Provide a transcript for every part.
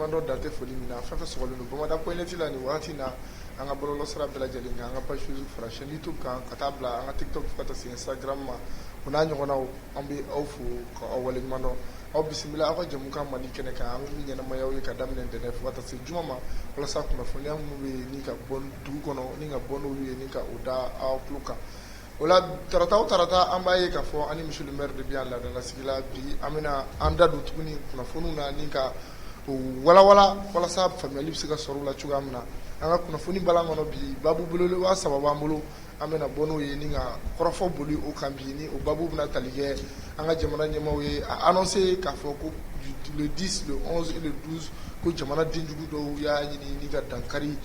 waleɲumandɔ dan tɛ foli min na fɛn fɛn sɔgɔlen don Bamada point net la nin wagati na an ka bɔlɔlɔsira bɛɛ lajɛlen kan an ka page Facebook fara chaîne YouTube kan ka taa bila an ka TikTok fo ka taa se Instagram ma o n'a ɲɔgɔnnaw an bɛ aw fo ka aw waleɲumandɔ aw bisimila aw ka jamukan Mali kɛnɛ kan an bɛ min ɲɛnamayaw ye ka daminɛ ntɛnɛn fo ka taa se juma ma walasa kunnafoniya minnu bɛ yen ni ka bɔ dugu kɔnɔ ni ka bɔ n'olu ye ni ka o da aw tulo kan o la tarata o tarata an b'a ye k'a fɔ ani monsieur le maire de bi yan laadalasigi la bi an bɛna an da don tuguni kunnafoniw na ni ka o walawala walasa faamuyali bɛ se ka sɔrɔ o la cogoya min na an ka kunnafoni balan kɔnɔ bi babu belebeleba saba b'an bolo an bɛna bɔ n'o ye ni ka kɔrɔfɔ boli o kan bi ni o babu bɛna tali kɛ an ka jamana ɲɛmaaw ye a annoncé k'a fɔ ko le 10 le 11 et le 12 ko jamana denjugu dɔw y'a ɲini ni ka dankari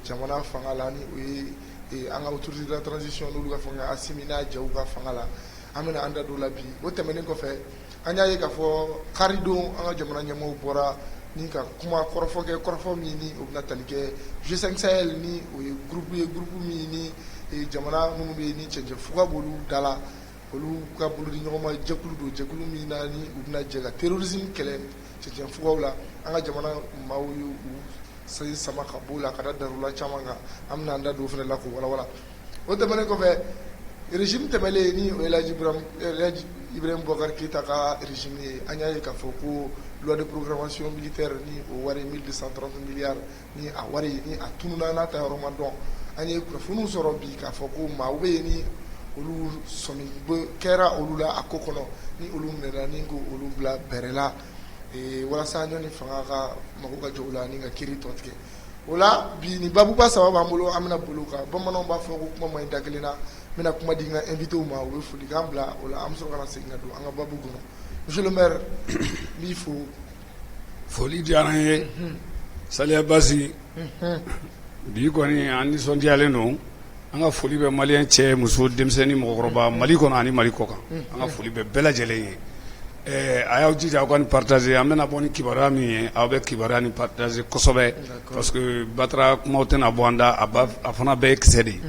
jamana fanga la ni o ye an ka autorité de la transition n'olu ka fanga Asimi n'a Jaw ka fanga la an bɛna an da don la bi o tɛmɛnen kɔfɛ an y'a ye k'a fɔ karidon an ka jamana ɲɛmaaw bɔra ni ka kuma kɔrɔfɔ kɛ kɔrɔfɔ min ni o bɛna tali kɛ G5 Sahel ni o ye groupe min ni jamana minnu bɛ yen ni cɛncɛn fuga b'olu da la olu ka bolodi ɲɔgɔnma jɛkulu don jɛkulu min na ni u bɛna jɛ ka terrorisme kɛlɛ cɛncɛn fugaw la an ka jamana maaw ye u sama ka bɔ la ka da darula caman kan an bɛna an da don o fana la k'o walawala o tɛmɛnen kɔfɛ régime tɛmɛlen ni o ye Elhaji Ibrahim Boubacar Keïta ka régime ye an y'a ye k'a fɔ ko loi de programmation militaire ni o wari 1230 milliards ni a wari ni a tununa n'a ta yɔrɔ ma dɔn an ye kunnafoniw sɔrɔ bi k'a fɔ ko maaw bɛ yen ni olu sɔmi kɛra olu la a ko kɔnɔ ni olu minɛna ni ko olu bila bɛrɛ la walasa ɲɔni fanga ka mago ka jɔ o la ni ka kiiri tɔ tigɛ o la bi ni babuba saba b'an bolo an bɛna bolo kan bamananw b'a fɔ ko kuma man ɲi da kelen na n bɛna kuma di n ka invité ma u bɛ foli k'an bila o la an bɛ sɔrɔ ka na segin ka don an ka babu kɔnɔ monsieur le maire n b'i fo foli diyara an ye Saliya Basi bi kɔni an nisɔndiyalen don an ka foli bɛ maliyɛn cɛ muso denmisɛnnin mɔgɔkɔrɔba Mali kɔnɔ ani Mali kɔ kan an ka foli bɛ bɛɛ lajɛlen ye a y'aw jija aw ka nin partager an bɛna bɔ ni kibaruya min ye aw bɛ kibaruya nin partager kosɛbɛ parce que Batara kumaw tɛna bɔ an da a fana bɛɛ ye kisɛ de ye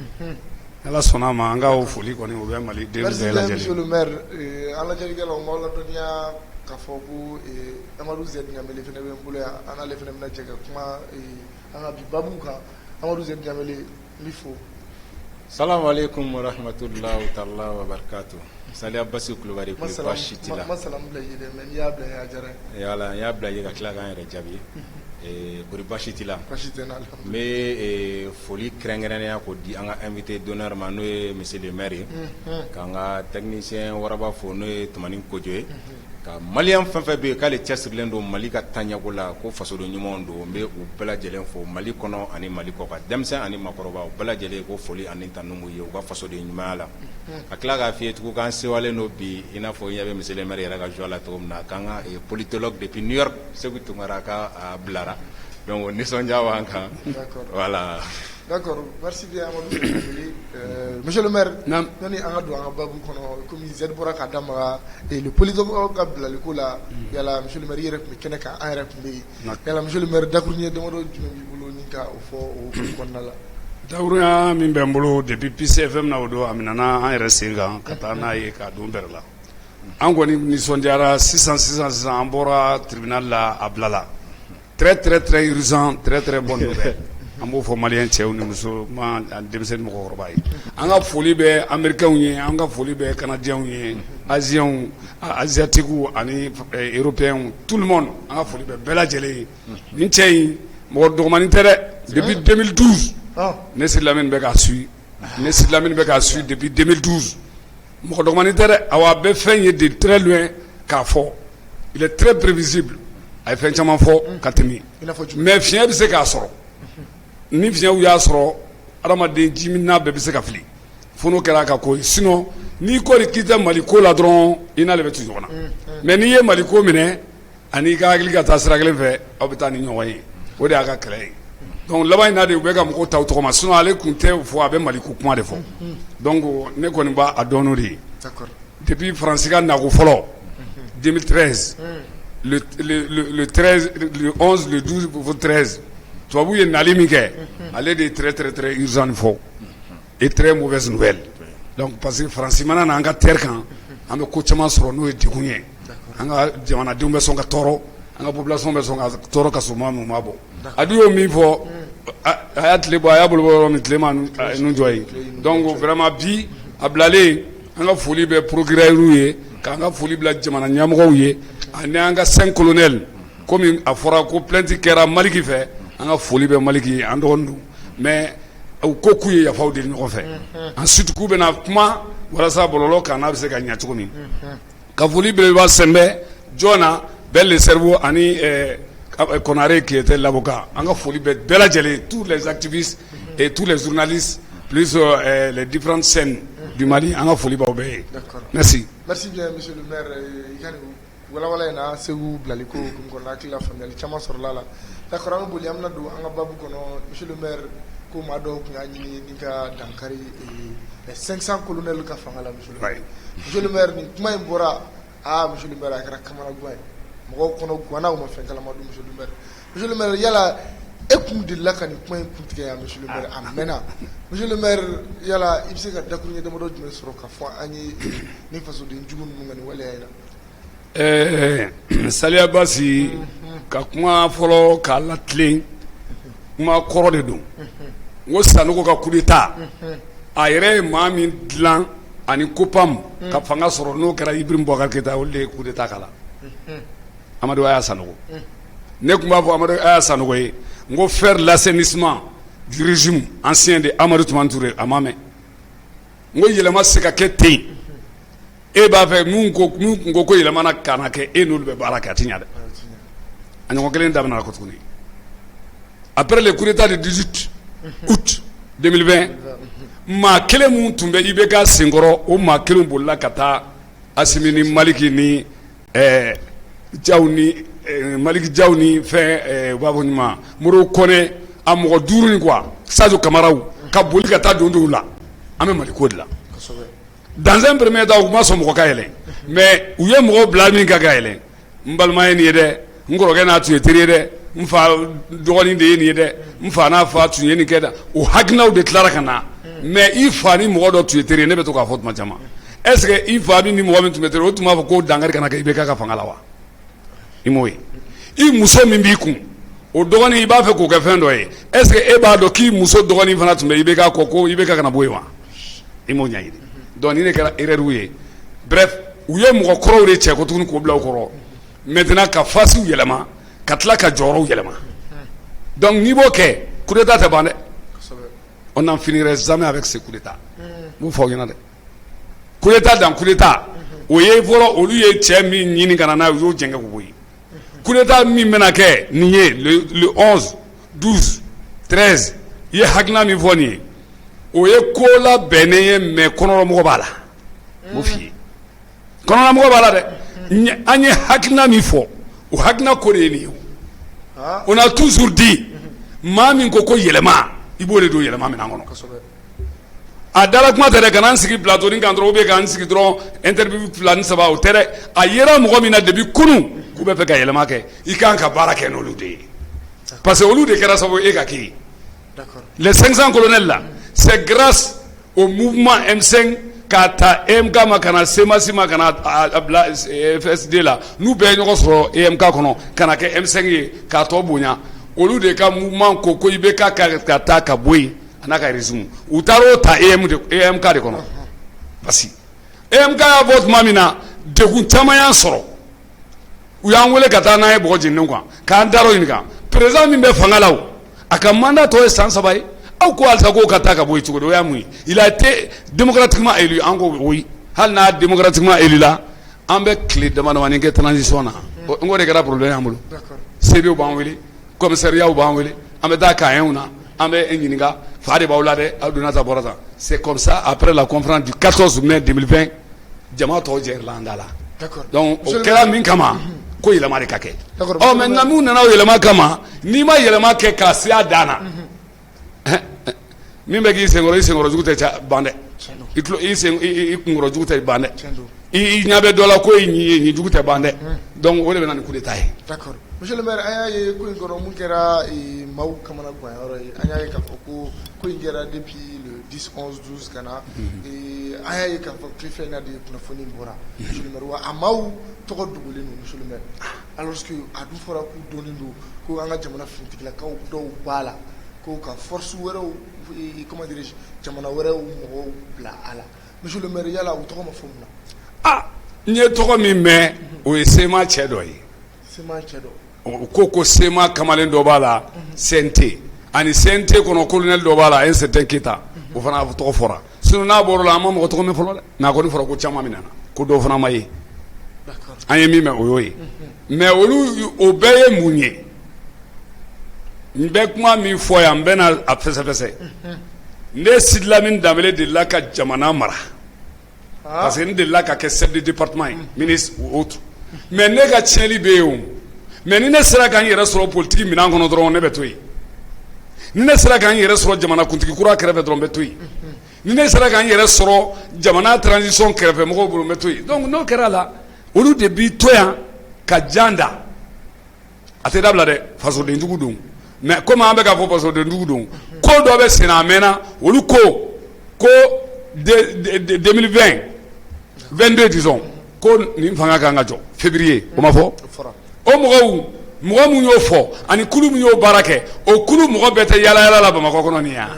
ala sɔnna ma an ka o foli kɔni o bɛ Mali den bɛɛ lajɛlen. Merci monsieur le maire an lajɛlikɛlaw n b'aw ladɔnniya k'a fɔ ko Amadou Z Ɲamele fana bɛ n bolo yan an n'ale fana bɛna jɛ ka kuma an ka bi babu kan Amadou Z Ɲamele n b'i fo. Salamu alaikum wa rahmatullahi ta'ala wa barakatuh. Saliya Basi Kulubali kuli baasi t'i la. Ma salamu bila i ye dɛ mais n'i y'a bila yen a diyara n ye. Yala n y'a bila i ye ka tila k'an yɛrɛ jaabi kuri baasi t'i la. Baasi tɛ n na n bɛ foli kɛrɛnkɛrɛnnenya k'o di an ka invité d'honneur ma n'o ye monsieur le maire ye k'an ka technicien waraba fo n'o ye Tumani Kojo ye ka maliyɛn fɛn fɛn bɛ yen k'ale cɛsirilen don Mali ka taaɲɛko la ko fasoden ɲumanw don n bɛ u bɛɛ lajɛlen fo Mali kɔnɔ ani Mali kɔ kan denmisɛn ani maakɔrɔba u bɛɛ lajɛlen ko foli ani tanu b'u ye u ka fasoden ɲumanya la ka tila k'a f'i ye tugun k'an sewalen don bi i n'a fɔ n ɲɛ bɛ monsieur le maire yɛrɛ ka joie la cogo min na k'an ka politologue depuis New York Segu Tunkara ka bilara donc nisɔndiya b'an kan voilà. D'accord, merci bien Amadou. Monsieur le maire, nani an ka don an ka babu kɔnɔ komi Z bɔra k'a damaga le politologue ka bilali ko la yala monsieur le maire i yɛrɛ tun bɛ kɛnɛ kan an yɛrɛ tun bɛ yen yala monsieur le maire dakuruɲɛ damadɔ jumɛn b'i bolo ni ka o fɔ o kɔnɔna la. Dakuruɲa min bɛ n bolo depuis PCFM na o don a minɛna an yɛrɛ sen kan ka taa n'a ye k'a don bɛrɛ la an kɔni nisɔndiyara sisan an bɔra tribunal la a bilala très urgent très bonne nouvelle. An b'o fɔ maliyɛn cɛw ni muso ma denmisɛnnin mɔgɔkɔrɔba ye an ka foli bɛ américains ye an ka foli bɛ canadiens ye asiatiques ani européens tout le monde an ka foli bɛ bɛɛ lajɛlen ye nin cɛ in mɔgɔ dɔgɔmanin tɛ dɛ depuis 2012 ne Sidi Lamini bɛ k'a suit depuis 2012 mɔgɔ dɔgɔmanin tɛ dɛ awa a bɛ fɛn ye de très loin k'a fɔ il est très prévisible a ye fɛn caman fɔ ka tɛmɛ mais fiɲɛ bɛ se k'a sɔrɔ ni fiɲɛw y'a sɔrɔ adamaden jimina bɛɛ bɛ se ka fili fo n'o kɛra ka ko ye sinon n'i kɔni k'i tɛ Mali ko la dɔrɔn i n'ale bɛ tu ɲɔgɔn na mais n'i ye Mali ko minɛ ani ka hakili ka taa sira kelen fɛ aw bɛ taa ni ɲɔgɔn ye o de y'a ka kɛlɛ ye donc laban in na de u bɛ ka mɔgɔw ta o tɔgɔ ma sinon ale tun tɛ fɔ a bɛ Mali ko kuma de fɔ donc ne kɔni b'a dɔn n'o de ye depuis Faransi ka nako fɔlɔ 2013 le 13 le 11 le 12 le 13 tubabu ye nali min kɛ ale de ye très urgent fɔ et très mauvaise nouvelle donc parce que Faransi mana na an ka terre kan an bɛ ko caman sɔrɔ n'o ye degun ye an ka jamanadenw bɛ sɔn ka tɔɔrɔ an ka population bɛ sɔn ka tɔɔrɔ ka sɔrɔ maa min ma bɔ a dun y'o min fɔ a y'a tile bɔ a y'a bolo bɔ yɔrɔ min tile ma nu jɔ ye donc vraiment bi a bilalen an ka foli bɛ procureur ye k'an ka foli bila jamana ɲɛmɔgɔw ye ani an ka 5 colonels komi a fɔra ko plainte kɛra Maliki fɛ an ka foli bɛ Maliki ye an dɔgɔnin don mais u ko k'u ye yafaw deli ɲɔgɔn fɛ ensuite k'u bɛna kuma walasa bɔlɔlɔ kan n'a bɛ se ka ɲɛ cogo min ka foli belebeleba sɛnbɛ Jona bɛɛ le cerveau ani Konare qui était l'avocat an ka foli bɛ bɛɛ lajɛlen tous les activistes et tous les journalistes plus les différentes scènes du Mali an ka foli b'aw bɛɛ ye merci bien monsieur le maire walawala in na Segu bilali ko comme ko hakilila faamuyali caman sɔrɔla la d'accord an bɛ boli an bɛna don an ka babu kɔnɔ monsieur le maire ko maa dɔw tun y'a ɲini ni ka dankari 500 colonels ka fanga la monsieur le maire monsieur le maire ni kuma in bɔra monsieur le maire a kɛra kamanagan ye mɔgɔw kɔnɔ guwannaw ma fɛn kalama don monsieur le maire yala e kun delila ka nin kuma in kuntigɛ yan monsieur le maire a mɛnna monsieur le maire yala i bɛ se ka dakuruɲɛ damadɔ jumɛn sɔrɔ ka fɔ an ye ni fasoden jugu ninnu ka nin waleya in na Saliya Basi ka kuma fɔlɔ k'a latilen kuma kɔrɔ de don n ko Sanogo ka coup d'état a yɛrɛ ye maa min dilan ani COPAM ka fanga sɔrɔ n'o kɛra Ibrahim Boubacar Keïta olu de ye coup d'état kala Amadou Aya Sanogo ne tun b'a fɔ Amadou Aya Sanogo ye n ko faire l'assainissement du régime ancien de Amadou Toumani Touré a ma mɛn n ko yɛlɛma se ka kɛ ten e b'a fɛ mun ko ko yɛlɛmana kana kɛ e n'olu bɛ baara kɛ a ti ɲa dɛ a ɲɔgɔn kelen daminɛna ko tuguni après le coup d'état de 18 août 2020 maa kelen mun tun bɛ IBK senkɔrɔ o maa kelen bolila ka taa Asimi ni Maliki ni Jaw ni Maliki Jaw ni fɛn u b'a fɔ ɲuman Modibo Kɔnɛ a mɔgɔ 5 ni quoi Sadio Kamaraw ka boli ka taa don dɔw la an bɛ Mali ko de la dans un premier temps u ma sɔn mɔgɔ ka yɛlɛ mais u ye mɔgɔ bila min ka yɛlɛ n balima ye nin ye dɛ n kɔrɔkɛ n'a tun ye teri ye dɛ n fa dɔgɔnin de ye nin ye dɛ n fa n'a fa tun ye nin kɛ dɛ o hakilinaw de tilara ka na mais i fa ni mɔgɔ dɔ tun ye teri ye ne bɛ to k'a fɔ tuma caman est ce que i fa min ni mɔgɔ min tun bɛ teri o tun b'a fɔ ko dankari kana kɛ IBK ka fanga la wa i m'o ye i muso min b'i kun o dɔgɔnin i b'a fɛ k'o kɛ fɛn dɔ ye est ce que e b'a dɔn k'i muso dɔgɔnin fana tun bɛ IBK kɔ ko IBK kana bɔ yen wa i m'o ɲɛɲini donc ni de kɛra erreur ye bref u ye mɔgɔ kɔrɔw de cɛ ko tuguni k'o bila u kɔrɔ maintenant ka fasiw yɛlɛma ka tila ka jɔyɔrɔw yɛlɛma donc n'i b'o kɛ coup d'état tɛ ban dɛ on n'en finirait jamais avec ce coup d'état n b'o fɔ aw ɲɛna dɛ coup d'état dans coup d'état o ye fɔlɔ olu ye cɛ min ɲini ka na n'a ye u y'o jɛngɛ k'o bɔ yen coup d'état min bɛna kɛ nin ye le 11 12 13 i ye hakilina min fɔ nin ye o ye ko labɛnnen ye mais kɔnɔmɔgɔ b'a la n b'o f'i ye kɔnɔmɔgɔ b'a la dɛ an ye hakilina min fɔ o hakilina ko de ye nin ye on a toujours dit maa min ko yɛlɛma i b'o de don yɛlɛma minɛn kɔnɔ a dala kuma tɛ dɛ ka n'an sigi plateau nin kan dɔrɔn ou bien k'an sigi dɔrɔn interview 2 ni 3 o tɛ dɛ a yera mɔgɔ min na depuis kunun k'u bɛ fɛ ka yɛlɛma kɛ i kan ka baara kɛ n'olu de ye parce que olu de kɛra sababu e ka kɛ les 500 colonels là c'est grâce au mouvement M5 k'a ta EMK ma ka na CEMACI ma ka na a bila FSD la n'u bɛɛ ye ɲɔgɔn sɔrɔ EMK kɔnɔ ka na kɛ M5 ye k'a tɔ bonya olu de ka mouvement ko IBK ka taa ka bɔ yen a n'a ka régime u taara o ta EMK de kɔnɔ parce que EMK y'a bɔ tuma min na degun caman y'an sɔrɔ u y'an wele ka taa n'an ye bɔgɔ jeninnenw kan k'an dar'o ɲininka président min bɛ fanga la o a ka mandat tɔ ye san 3 ye aw ko halisa k'o ka taa ka bɔ yen cogo di o y'a mun ye il a été démocratiquement élu an ko oui hali n'a démocratiquement élu la an bɛ tile damadamanin kɛ transition na n ko de kɛra problème y'an bolo CB b'an wele commissariat b'an wele an bɛ taa kaɲɛw na an bɛ e ɲininka fa de b'aw la dɛ aw donna ta bɔra ta c'est comme ça après la conférence du 14 mai 2020 jama tɔw jɛrila an da la donc o kɛra min kama ko yɛlɛma de ka kɛ ɔ maintenant mun nana o yɛlɛma kama n'i ma yɛlɛma kɛ k'a se a dan na min bɛ k'i senkɔrɔ i senkɔrɔjugu tɛ ban dɛ i kunkɔrɔjugu tɛ ban dɛ i ɲɛ bɛ dɔ la ko ɲi jugu tɛ ban dɛ donc o de bɛ na ni coup d'état ye. d'accord monsieur le maire an y'a ye ko in kɔnɔ mun kɛra maaw kamana guwanyɔrɔ ye an y'a ye k'a fɔ ko in kɛra depuis le 10 11 12 ka na an y'a ye k'a fɔ tile filɛ in na de kunnafoni bɔra monsieur le maire wa a maaw tɔgɔ dogolen don monsieur le maire alors que a dun fɔra k'u donnen don ko an ka jamana finitigilakaw dɔw b'a la ko ka force wɛrɛw comment dirais-je jamana wɛrɛw mɔgɔw bila a la monsieur le maire yala u tɔgɔ ma fɔ mun na ah n ye tɔgɔ min mɛn o ye sema cɛ dɔ ye sema cɛ dɔ o ko sema kamalen dɔ b'a la CNT ani CNT kɔnɔ colonel dɔ b'a la un certain Keita o fana tɔgɔ fɔra sinon n'a bɔr'o la an ma mɔgɔ tɔgɔ mɛn fɔlɔ dɛ mais a kɔni fɔra ko caman min nana ko dɔw fana ma ye an ye min mɛn o y'o ye mais olu o bɛɛ ye mun ye n bɛ kuma min fɔ yan n bɛ na a fɛsɛfɛsɛ ne Sidi Lamini Danbɛlɛ delila ka jamana mara parce que n delila ka kɛ chef de département ye ministre ou autre mais ne ka tiɲɛli bɛ yen o mais ni ne sera ka n yɛrɛ sɔrɔ politique minɛn kɔnɔ dɔrɔn ne bɛ to yen ni ne sera ka n yɛrɛ sɔrɔ jamana kuntigi kura kɛrɛfɛ dɔrɔn n bɛ to yen ni ne sera ka n yɛrɛ sɔrɔ jamana transition kɛrɛfɛ mɔgɔw bolo n bɛ to yen donc n'o kɛra la olu de bi to yan ka jan da a tɛ dabila dɛ fasodenjugu don mais comme an bɛ k'a fɔ fasodenjugu don ko dɔ bɛ sen na a mɛnna olu ko 2020 22 disons ko nin fanga kan ka jɔ février o ma fɔ o mɔgɔ mun y'o fɔ ani kulu min y'o baara kɛ o kulu mɔgɔ bɛɛ tɛ yala yala la Bamakɔ kɔnɔ nin yan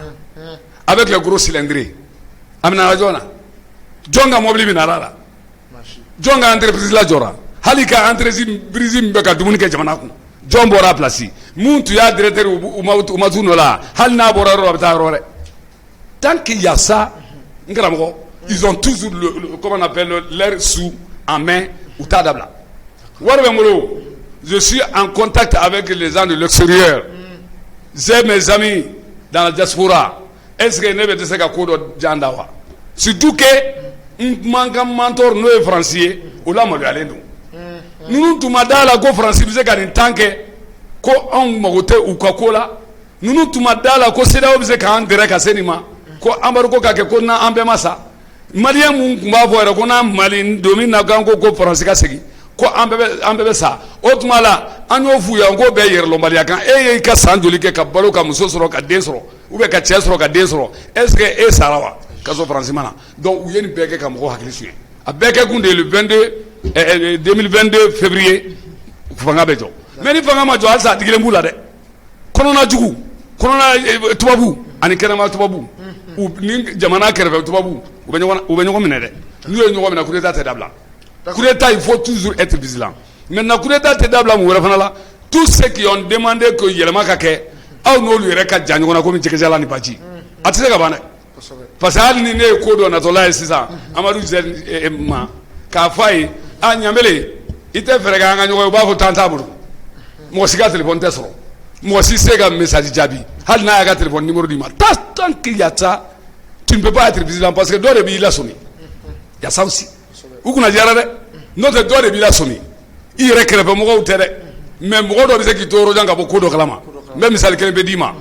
avec les gros cylindres a minɛna jɔn na jɔn ka mɔbili minɛna la jɔn ka entreprise la jɔra hali ka entreprise min bɛ ka dumuni kɛ jamana kun jɔn bɔra a place mun tun y'a directeur u ma t'u nɔ la hali n'a bɔra yɔrɔ la a bɛ taa yɔrɔ wɛrɛ tant qu'il y a ça n karamɔgɔ ils ont toujours comment on appelle leur sous en main u t'a dabila wari bɛ n bolo je suis en contact avec les gens de l'extérieur j'ai mes amis dans la diaspora est-ce que ne bɛ tɛ se ka ko dɔ jan da wa surtout que n man ka mentor n'o ye Faransi ye o la maloyalen don ninnu tun ma da la ko Faransi bɛ se ka nin tan kɛ ko anw mago tɛ u ka ko la ninnu tun ma da la ko CEDEAO bɛ se k'an dɛrɛ ka se nin ma ko embargo ka kɛ ko n'an bɛɛ ma sa maliyɛn mun tun b'a fɔ yɛrɛ ko n'an Mali don min na k'an ko Faransi ka segin ko an bɛɛ bɛ sa o tuma la an y'o f'u ye n ko bɛɛ yɛrɛlɔnbaliya kan e ye i ka san joli kɛ ka balo ka muso sɔrɔ ka den sɔrɔ ou bien ka cɛ sɔrɔ ka den sɔrɔ est-ce que e sara wa ka sɔrɔ Faransi ma na donc u ye nin bɛɛ kɛ ka mɔgɔw hakili suɲɛ a bɛɛ kɛ kun de ye le 2022 février fanga bɛ jɔ mais ni fanga ma jɔ halisa a digilen b'u la dɛ kɔnɔna jugu kɔnɔna tubabu ani kɛnɛma tubabu ni jamana kɛrɛfɛ tubabu u bɛ ɲɔgɔn minɛ dɛ n'u ye ɲɔgɔn minɛ coup d'état tɛ dabila coup d'état il faut toujours être vigilant maintenant coup d'état tɛ dabila mun wɛrɛ fana la tous ceux qui ont demandé que yɛlɛma ka kɛ aw n'olu yɛrɛ ka jan ɲɔgɔn na komi jɛgɛjala ni baji a tɛ se ka ban dɛ parce que hali ni ne ye ko dɔ natɔla ye sisan Amadu Zɛri ma k'a fɔ a ye a Ɲanbele i tɛ fɛɛrɛ kɛ an ka ɲɔgɔn ye u b'a fɔ temps t'a bolo mɔgɔ si ka téléphone tɛ sɔrɔ mɔgɔ si se ka message jaabi hali n'a y'a ka téléphone numéro d'i ma tant qu'il y a ça tu ne peux pas être vigilant parce que dɔ de b'i lasɔmi il y a ça aussi u kunna diyara dɛ n'o tɛ dɔ de b'i lasɔmi i yɛrɛ kɛrɛfɛ mɔgɔw tɛ dɛ mais mɔgɔ dɔ bɛ se k'i to yɔrɔjan ka bɔ ko dɔ kalama n bɛ misali kelen bɛ d'i ma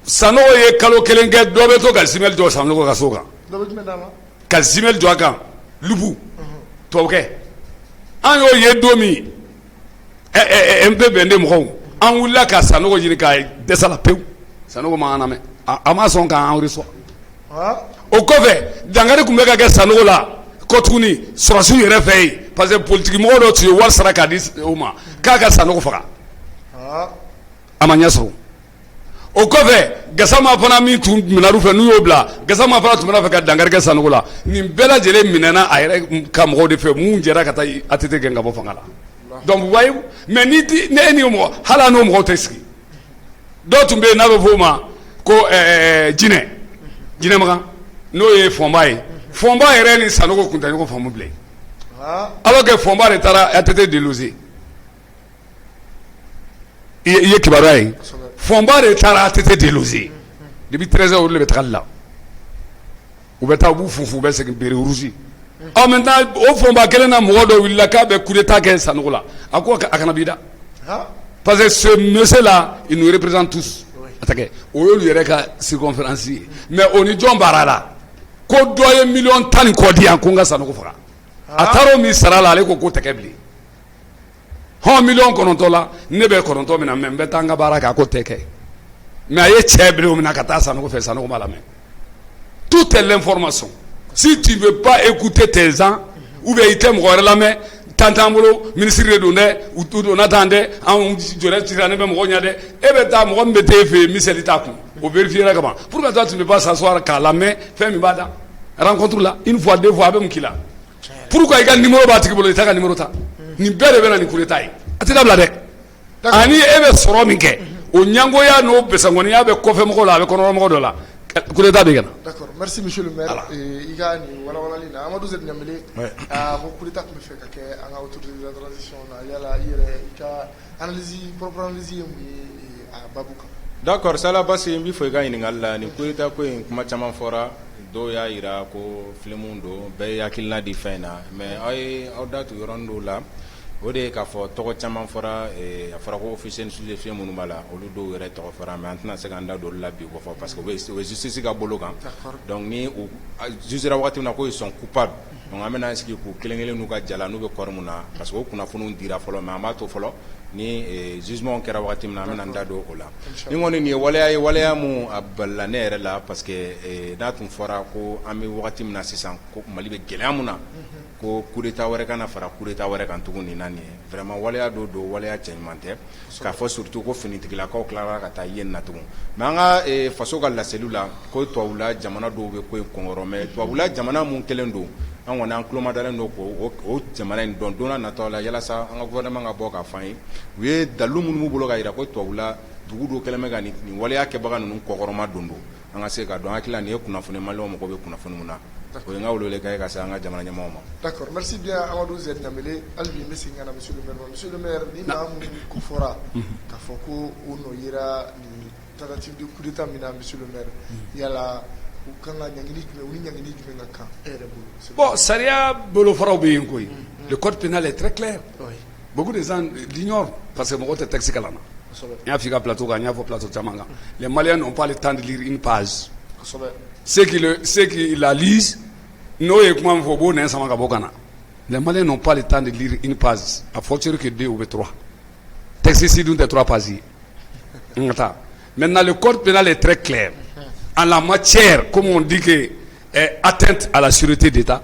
Sanɔgɔ ye kalo kelen kɛ dɔ bɛ to ka zimɛli jɔ Sanɔgɔ ka so kan ka zimɛli jɔ a kan lupu tubabukɛ an y'o ye don min MPBND mɔgɔw an wulila ka Sanɔgɔ ɲini k'a dɛsɛ la pewu Sanɔgɔ ma an lamɛn a ma sɔn k'an reçoit o kɔfɛ dankari tun bɛ ka kɛ Sanɔgɔ la kɔ tuguni sɔrɔsiw yɛrɛ fɛ yen parce que politique mɔgɔ dɔ tun ye wari sara k'a di o ma k'a ka Sanɔgɔ faga a ma ɲɛ sɔrɔ o kɔfɛ Gasama fana min tun minɛr'u fɛ n'u y'o bila Gasama fana tun bɛna fɛ ka dankari kɛ Sanɔgɔ la nin bɛɛ lajɛlen minɛna a yɛrɛ ka mɔgɔw de fɛ mun jɛra ka taa ATT gɛn ka bɔ fanga la donc vous voyez mais ni e ni mɔgɔ hali n'o mɔgɔw tɛ sigi dɔw tun bɛ yen n'a bɛ fɔ o ma ko Jinɛmagan n'o ye Fɔnba ye Fɔnba yɛrɛ ni Sanɔgɔ tun tɛ ɲɔgɔn faamu bilen alors que Fɔnba de taara ATT déloger i ye kibaruya ye Fɔnba de taara ATT déloger depuis 13 heures olu de bɛ tagali la u bɛ taa u b'u fufu u bɛ segin bere rouge maintenant o Fɔnba kelen na mɔgɔ dɔ wulila k'a bɛ coup d'état kɛ Sanɔgɔ la a ko a kana b'i da parce que ce monsieur là il nous représente tous a tɛ kɛ o y'olu yɛrɛ ka circonférence ye mais o ni jɔn baara la ko dɔ ye 10,10 ni kɔ di yan ko n ka Sanɔgɔ faga a taara o min sara la ale ko k'o tɛ kɛ bilen 9,9 la ne bɛ 9 min na mais n bɛ taa n ka baara kɛ a ko tɛ kɛ mais a ye cɛ bile o min na ka taa Sanɔgɔ fɛ Sanɔgɔ ma lamɛn tout est l'information Si tu ne veux pas écouter tes gens, ou bien ils t'aiment mais tantambolo ministre de donner ou tout on attendait en dirait tirane même rognade et ben ta mo mbete fe miseli taku au vérifier là comment pourquoi toi tu ne peux pas s'asseoir qu'à la main faire mi bada rencontre là une fois deux fois même kila pourquoi il a numéro ba tiki bolo ta numéro ta ni bere bena ni kuleta yi atida blade ani ebe soro minke o nyango ya no pesangoni ya be ko fe mo ko la be ko no mo do la kuleta be gana. D'accord, merci monsieur le maire. Il y a wala lina Amadou Zed Nyamele ko kuleta ko fe ka ke anga autorité de la transition na yala ire ika analyse propre analyse a babuka. D'accord, sala basi mbi fo ga ngalla ni kuleta ko en kuma chama fora do ya ira ko flemundo be yakilna di fena mais ay awdatu yorondo la ode ka fo to chama fora e afara ko officiel sur les films munumala olu do yere to fora mais antna seganda do la bi ko fo parce que we justice ga bologan donc ni o jugera wakati na ko ils sont coupables donc amena siki ko kelengele nu ga jala nu be kormuna parce que ko kuna funu dira folo mais amato folo ni jugement kera wakati na amena ndado ola ni ngoni ni wala mu aballa nere la parce que datun fora ko ami wakati na sisan ko malibe gelamuna ko coup d'état wɛrɛ kana fara coup d'état wɛrɛ kan tuguni nani vraiment waleya do waleya cɛɲuman tɛ k'a fɔ surtout ko finitigilakaw tilara ka taa yen na tugun mais an ka faso ka laseliw la ko tubabula jamana dɔw bɛ ko in kɔnkɔrɔ mais tubabula jamana mun kelen don an kɔni an tulo madalen don ko o jamana in dɔn don n'a nataw la yalasa an ka gouvernement ka bɔ k'a f'an ye u ye dalu minnu b'u bolo ka yira ko tubabula dugu dɔw kɛlen bɛ ka nin waleya kɛbaga ninnu kɔkɔrɔma don an ka se ka dɔn hakili la nin ye kunnafoni maliyɛnw mago bɛ kunnafoni mun na. D'accord, merci bien Amadou Zed Nyamele. Albi Messingana, monsieur le maire. Monsieur le maire, ni Nam Koufora, Kafoko, Uno Yera, ni tentative de coup d'état, monsieur le maire. Il y a la. Bon, Saria Bolofara Obeyenkoy. Le code pénal est très clair. Beaucoup de gens l'ignorent parce que mon côté texte calama. Il y a un plateau, il y a un plateau Tamanga. Les Maliens n'ont pas le temps de lire une page. Ceux qui la lisent, les Maliens n'ont pas le temps de lire une page, à fortiori que 2 ou 3. Texte ici d'une des 3 pages. Maintenant, le code pénal est très clair. En la matière, comme on dit que atteinte à la sûreté d'État,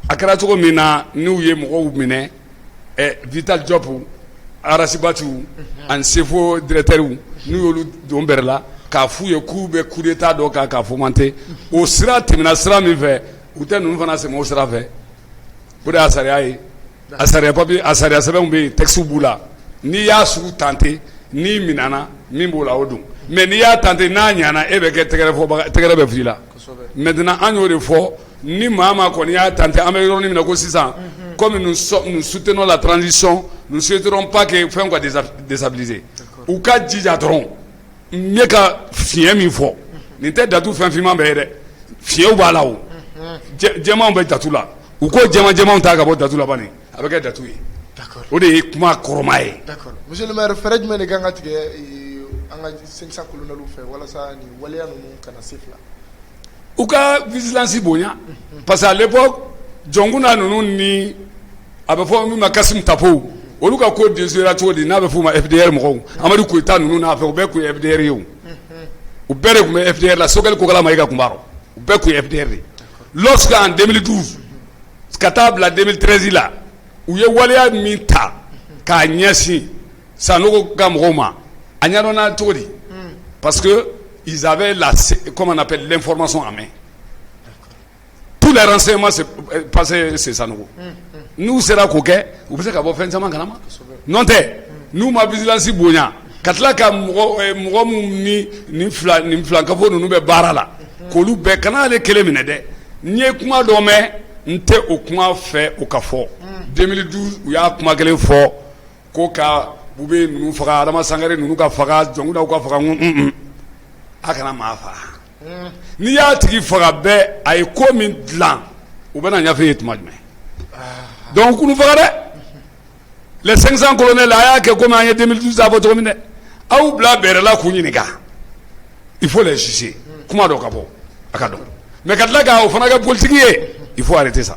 à Karatogo Mina, nous y sommes Vital Job, Arasibatu, un CFO directeur, nous y sommes k'a fouille coup d'état donc k'a fomenter au sera termina sera mi fait ou t'es nous fana c'est mon sera fait pour asaria papier asaria sɛbɛnw bɛ texte b'u la n'i y'a sugu tenter ni minana min b'o la o dun mais n'i y'a tenter n'a ɲana e bɛ kɛ tɛgɛrɛ bɛ fili la maintenant an y'o de fɔ ni maa ma kɔni y'a tenter an bɛ yɔrɔnin min na ko sisan comme nous soutenons la transition nous ne souhaiterons pas que fɛnw ka déstabiliser u ka jija dɔrɔn mieux ka fiɲɛ min fɔ nin tɛ datu fɛn finman bɛɛ ye dɛ fiɲɛw b'a la o jɛmanw bɛ datu la u ko jɛmanw ta ka bɔ datu la bani a bɛ kɛ datu ye o de ye kuma kɔrɔma ye. D'accord monsieur le maire fɛɛrɛ jumɛn de kan ka tigɛ an ka 500 colonels fɛ walasa nin waleya ninnu kana se fila. u ka vigilance bonya parce que à l'époque jɔnkuna ninnu ni a bɛ fɔ min ma Kassim Tapo olu ka ko desera cogo di n'a bɛ f'u ma FDR mɔgɔw Amadu Koyita ninnu n'a fɛ u bɛɛ kun ye FDR ye o u bɛɛ de kun bɛ FDR la Sogɛli Kokala Mayiga kun b'a rɔ u bɛɛ kun ye FDR de lorsque en 2012 ka taa bila 2013 la u ye waleya min ta k'a ɲɛsin Sanogo ka mɔgɔw ma a ɲɛdɔnna cogo di parce que ils avaient comme on appelle l'information en main tous les renseignements passaient c'est Sanogo nous sera k'o kɛ u bɛ se ka bɔ fɛn caman kalama n'o tɛ n'u ma vigilance bonya ka tila ka mɔgɔ min ni nin filankafo ninnu bɛ baara la k'olu bɛɛ kana ale kelen minɛ dɛ n ye kuma dɔ mɛn n tɛ o kuma fɛ o ka fɔ 2012 u y'a kuma kelen fɔ ko ka u bɛ ninnu faga Adama Sangare ninnu ka faga Jɔnkudaw ka faga a kana maa faga n'i y'a tigi faga bɛɛ a ye ko min dilan u bɛna ɲɛfɔ e ye tuma jumɛn. Donc, nous verrons les 500 colonels à comme en 2012 à votre minute. Aou bla berla kuninika. Il faut les juger. Comment donc akado. Mais quand la gars au fanaga politique, il faut arrêter ça.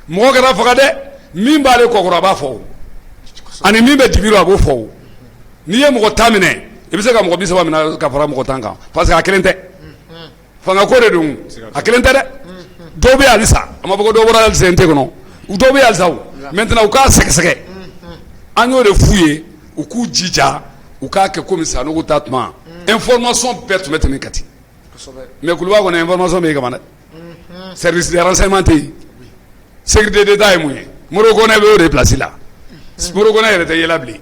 Moi gara fagade mimba le kokora ba fo. Ani mimbe dibiro abo fo. Niye mo tamine. Ebise ka mo bisa wa mina ka fara mo tanga. Parce que akelente. Fanga ko de dum. Akelente de. dɔw bɛ halisa a ma fɔ ko dɔw bɔra CNT kɔnɔ u dɔw bɛ halisa o maintenant u k'a sɛgɛsɛgɛ an y'o de f'u ye u k'u jija u k'a kɛ komi Sanogo ta tuma information bɛɛ tun bɛ tɛmɛ Kati mais Kuluba kɔni information bɛ yen kaban dɛ service de renseignement tɛ yen sécurité d'État ye mun ye Modibo Konɛ bɛ o de place la Modibo Konɛ yɛrɛ tɛ yɛlɛ bilen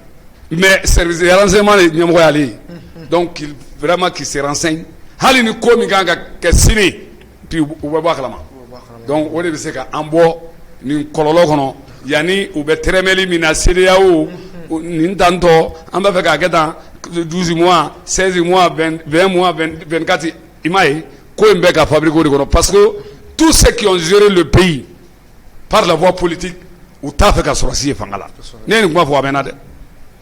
mais service de renseignement de ɲɛmɔgɔ y'ale ye donc vraiment qui se renseigne hali ni ko min kan ka kɛ sini puis u bɛ bɔ a kalama donc o de bɛ se ka an bɔ nin kɔlɔlɔ kɔnɔ yanni u bɛ tɛrɛmɛli min na CEDEAO nin tantɔ an b'a fɛ k'a kɛ tan 12 mois 16 mois 20 mois 24 i m'a ye ko in bɛ ka fabriquer o de kɔnɔ parce que tous ceux qui ont géré le pays par la voie politique u t'a fɛ ka sɔrɔsi ye fanga la ne ye nin kuma fɔ a mɛnna dɛ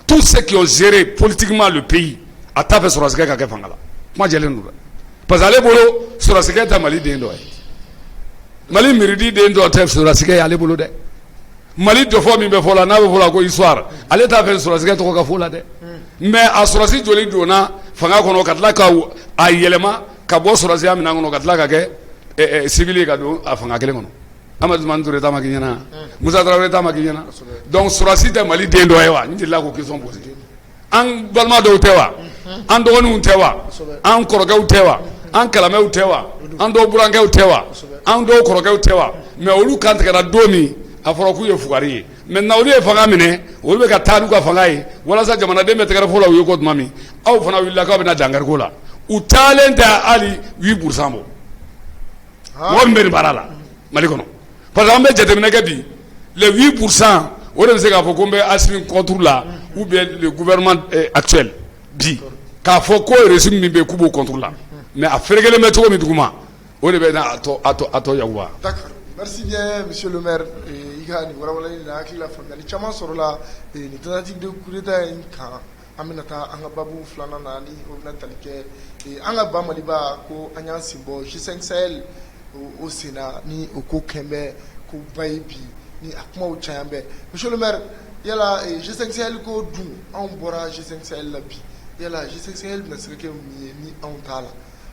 tous ceux qui ont géré politiquement le pays a t'a fɛ sɔrɔsikɛ ka kɛ fanga la kuma jɛlen don dɛ parce que ale bolo sɔrɔsikɛ tɛ Mali den dɔ ye Mali miridi den dɔ tɛ sɔrɔsikɛ ye ale bolo dɛ Mali dɔfɔ min bɛ fɔ la n'a bɛ fɔ la ko histoire ale t'a fɛ sɔrɔsikɛ tɔgɔ ka fɔ la dɛ mais a sɔrɔsi joli donna fanga kɔnɔ ka tila ka a yɛlɛma ka bɔ sɔrɔsiya minɛn kɔnɔ ka tila ka kɛ civil ye ka don a fanga kelen kɔnɔ Amadu Zumani Ture ta ma k'i ɲɛna Musa Tarawele ta ma k'i ɲɛna donc sɔrɔsi tɛ Mali den dɔ ye wa n delila k'o question poser an balima dɔw tɛ wa an dɔgɔninw tɛ wa an kɔrɔkɛw tɛ wa an kalamɛw tɛ wa an dɔw burankɛw tɛ wa an dɔw kɔrɔkɛw tɛ wa mais olu kantigɛra don min a fɔra k'u ye fugari ye maintenant olu ye fanga minɛ olu bɛ ka taa n'u ka fanga ye walasa jamanaden bɛ tɛgɛrɛ fɔ la u ye ko tuma min aw fana wulila k'aw bɛna dankari ko la u taalen tɛ hali 8% bɔ mɔgɔ min bɛ nin baara la Mali kɔnɔ parce que an bɛ jateminɛ kɛ bi les 8% o de bɛ se k'a fɔ ko n bɛ Assimi contre la ou bien le gouvernement actuel bi k'a fɔ ko régime min bɛ yen k'u b'o contre la mais a ferekelen bɛ cogo min duguma o de bɛ na a tɔ yakuba. D'accord. Merci bien, monsieur le maire. I ka nin walawalali la hakili la faamuyali caman sɔrɔla nin tentative de coup d'état in kan an bɛna taa an ka babu filanan na ni o bɛna tali kɛ an ka ba Maliba ko an y'an sen bɔ G5 Sahel o senna ni o ko kɛnbɛ ko ba ye bi ni a kumaw cayan bɛɛ monsieur le maire yala G5 Sahel ko dun anw bɔra G5 Sahel la bi yala G5 Sahel bɛna se ka kɛ mun ye ni anw t'a la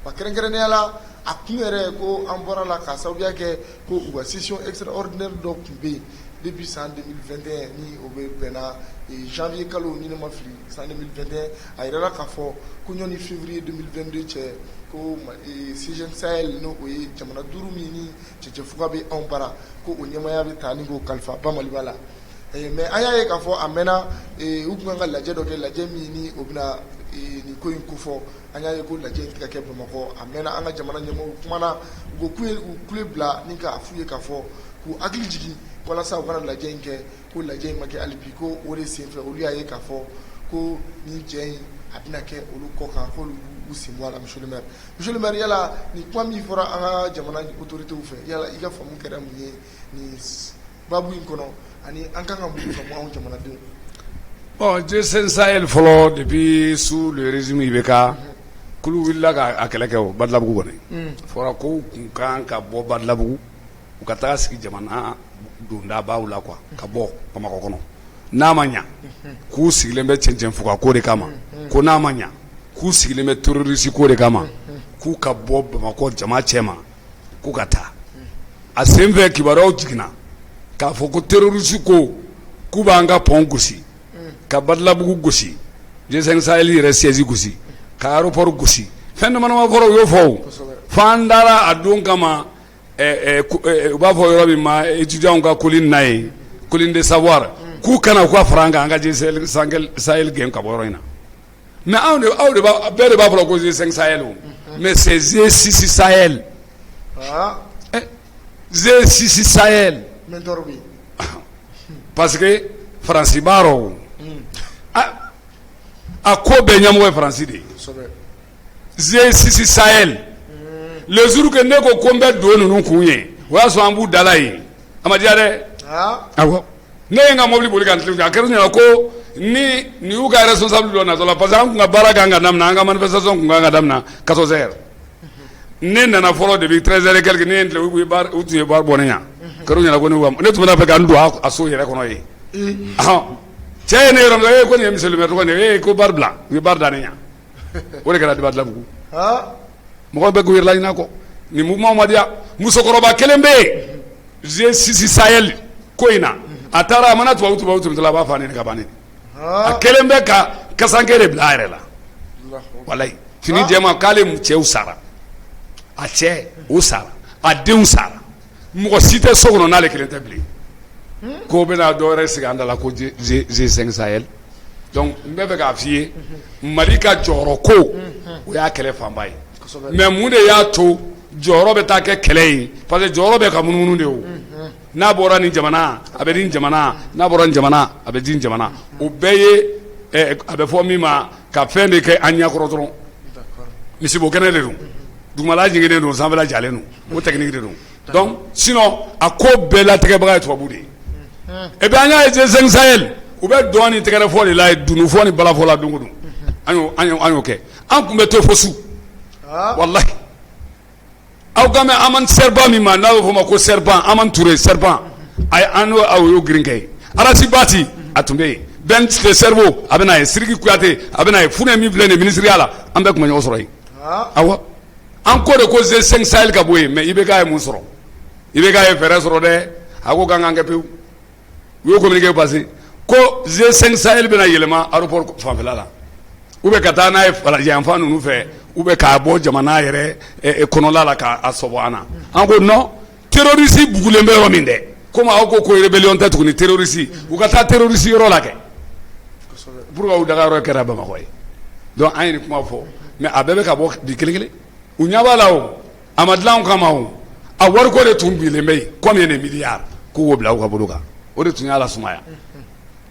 wa kɛrɛnkɛrɛnnenya la a kun yɛrɛ ko an bɔra la k'a sababuya kɛ ko u ka session extraordinaire dɔ tun bɛ yen depuis san 2021 ni o bɛ bɛnna janvier kalo ni ne ma fili san 2021 a yirala k'a fɔ ko ɲɔni février 2022 cɛ ko G5 Sahel n'o o ye jamana 5 min ni cɛcɛfuga bɛ anw bara ko o ɲɛmaya bɛ ta ni k'o kalifa ba Maliba la mais an y'a ye k'a fɔ a mɛnna u tun kan ka lajɛ dɔ kɛ lajɛ min ni o bɛna nin ko in kofɔ an y'a ye ko lajɛ in tɛ ka kɛ Bamakɔ a mɛnna an ka jamana ɲɛmɔgɔw kumana u ko u kule bila ni k'a f'u ye k'a fɔ k'u hakili jigin walasa u kana lajɛ in kɛ ko lajɛ in ma kɛ hali bi ko o de senfɛ olu y'a ye k'a fɔ ko nin jɛ in a bɛna kɛ olu kɔ kan k'olu b'u sen bɔ a la monsieur le maire yala nin kuma min fɔra an ka jamana autorités fɛ yala i ka faamu kɛra mun ye nin babu in kɔnɔ ani an kan ka mun faamu anw jamanadenw. Bon, G5 Sahel fɔlɔ depuis sous le régime IBK kulu wulila k'a kɛlɛ kɛ o Badilabugu kɔni fɔra ko kun kan ka bɔ Badilabugu u ka taga sigi jamana dondabaw la quoi ka bɔ Bamakɔ kɔnɔ n'a ma ɲa k'u sigilen bɛ cɛncɛnfuga ko de kama ko n'a ma ɲa k'u sigilen bɛ terroriste ko de kama k'u ka bɔ Bamakɔ jama cɛma k'u ka taa a sen fɛ kibaruyaw jiginna k'a fɔ ko terroriste ko k'u b'an ka pont gosi ka Badilabugu gosi G5 Sahel yɛrɛ siège gosi ka aéroport gosi fɛn damadama fɔra u y'o fɔ o f'an taara a don kama u b'a fɔ yɔrɔ min ma étudiants ka colline na ye colline de savoir k'u kana u ka fara an kan an ka G5 Sahel gɛn ka bɔ yɔrɔ in na mais aw de bɛɛ de b'a fɔ ko G5 Sahel o mais c'est G6 Sahel G6 Sahel parce que Faransi b'a rɔ a ko bɛɛ ɲɛmɔgɔ ye Faransi de ye G6 Sahel le jour que ne ko n bɛ don ninnu kun ye o y'a sɔrɔ an b'u dala yen a ma diya dɛ awɔ ne ye n ka mobili boli ka n tilen a kɛra ɲɛna ko ni y'u ka responsable dɔ natɔ la parce que an kun ka baara kan ka daminɛ an ka manifestation kun kan ka daminɛ 14 heures ne nana fɔlɔ depuis 13 heures quelque ne ye n tilen u tun ye baara bɔ ne ɲɛ kɛra ɲɛna ko ne tun bɛna fɛ ka n don a so yɛrɛ kɔnɔ yen cɛ ye ne yɔrɔ min ko nin ye monsieur le maire tɔgɔ nin ko baara bila u ye baara da ne ɲɛ o de kɛra Badilabugu mɔgɔ bɛ k'u yɛrɛ laɲinɛ kɔ ni mouvement ma dia musokoroba kelembe G6 Sahel ko ina atara amana tuba tula ba fani ka bani a kelembe ka kasankere bila yɛrɛ la wallahi fini jɛma k'ale cɛw sara a cɛ o sara a denw sara mɔgɔ si tɛ so kɔnɔ n'ale kelen tɛ bilen ko bɛna dɔ wɛrɛ sigi an da la ko G5 Sahel donc n bɛ fɛ k'a f'i ye Mali ka jɔyɔrɔ ko o y'a kɛlɛ fanba ye mais mun de y'a to jɔyɔrɔ bɛ taa kɛ kɛlɛ ye parce que jɔyɔrɔ bɛ ka munumunu de o n'a bɔra nin jamana a bɛ nin jamana n'a bɔra nin jamana a bɛ di nin jamana o bɛɛ ye a bɛ fɔ min ma ka fɛn de kɛ an ɲɛkɔrɔ dɔrɔn misibo kɛnɛ de don dugumala jiginnen don sanfɛla jalen don o technique de don donc sinon a ko bɛɛ latigɛbaga ye tubabu de ye et puis an y'a ye G5 Sahel u bɛ dɔn ni tɛgɛrɛfɔ de la dunufɔ ni balafɔ la don o don an y'o kɛ an tun bɛ to fo su wallahi aw ka mɛn Amani Serba min ma n'a bɛ fɔ o ma ko Serban Amani Ture Serban an y'o girin kɛ Arasi Bati a tun bɛ yen Ben Serbo a bɛ n'a ye Sidiki Kuyate a bɛ n'a ye Funɛ min filɛ nin ministiriya la an bɛɛ tun bɛ ɲɔgɔn sɔrɔ yen awɔ an ko de ko G5 Sahel ka bɔ yen mais IBK ye mun sɔrɔ IBK ye fɛɛrɛ sɔrɔ dɛ a ko k'an k'an kɛ pewu u y'o communiqué passé ko G5 Sahel bɛna yɛlɛma aéroport fanfɛla la ou bien ka taa n'a ye yanfan ninnu fɛ ou bien k'a bɔ jamana yɛrɛ kɔnɔla la k'a sɔbɔ an na an ko non terroriste bugulen bɛ yɔrɔ min dɛ komi aw ko rébellion tɛ tuguni terroriste u ka taa terroriste yɔrɔ la kɛ pourquoi u daga yɔrɔ kɛra Bamakɔ ye donc an ye nin kuma fɔ mais a bɛɛ bɛ ka bɔ bi kelen-kelen u ɲɛ b'a la o a ma dilan kama o a wariko de tun bilen bɛ yen combien de milliards k'u k'o bila u ka bolo kan o de tun y'a la sumaya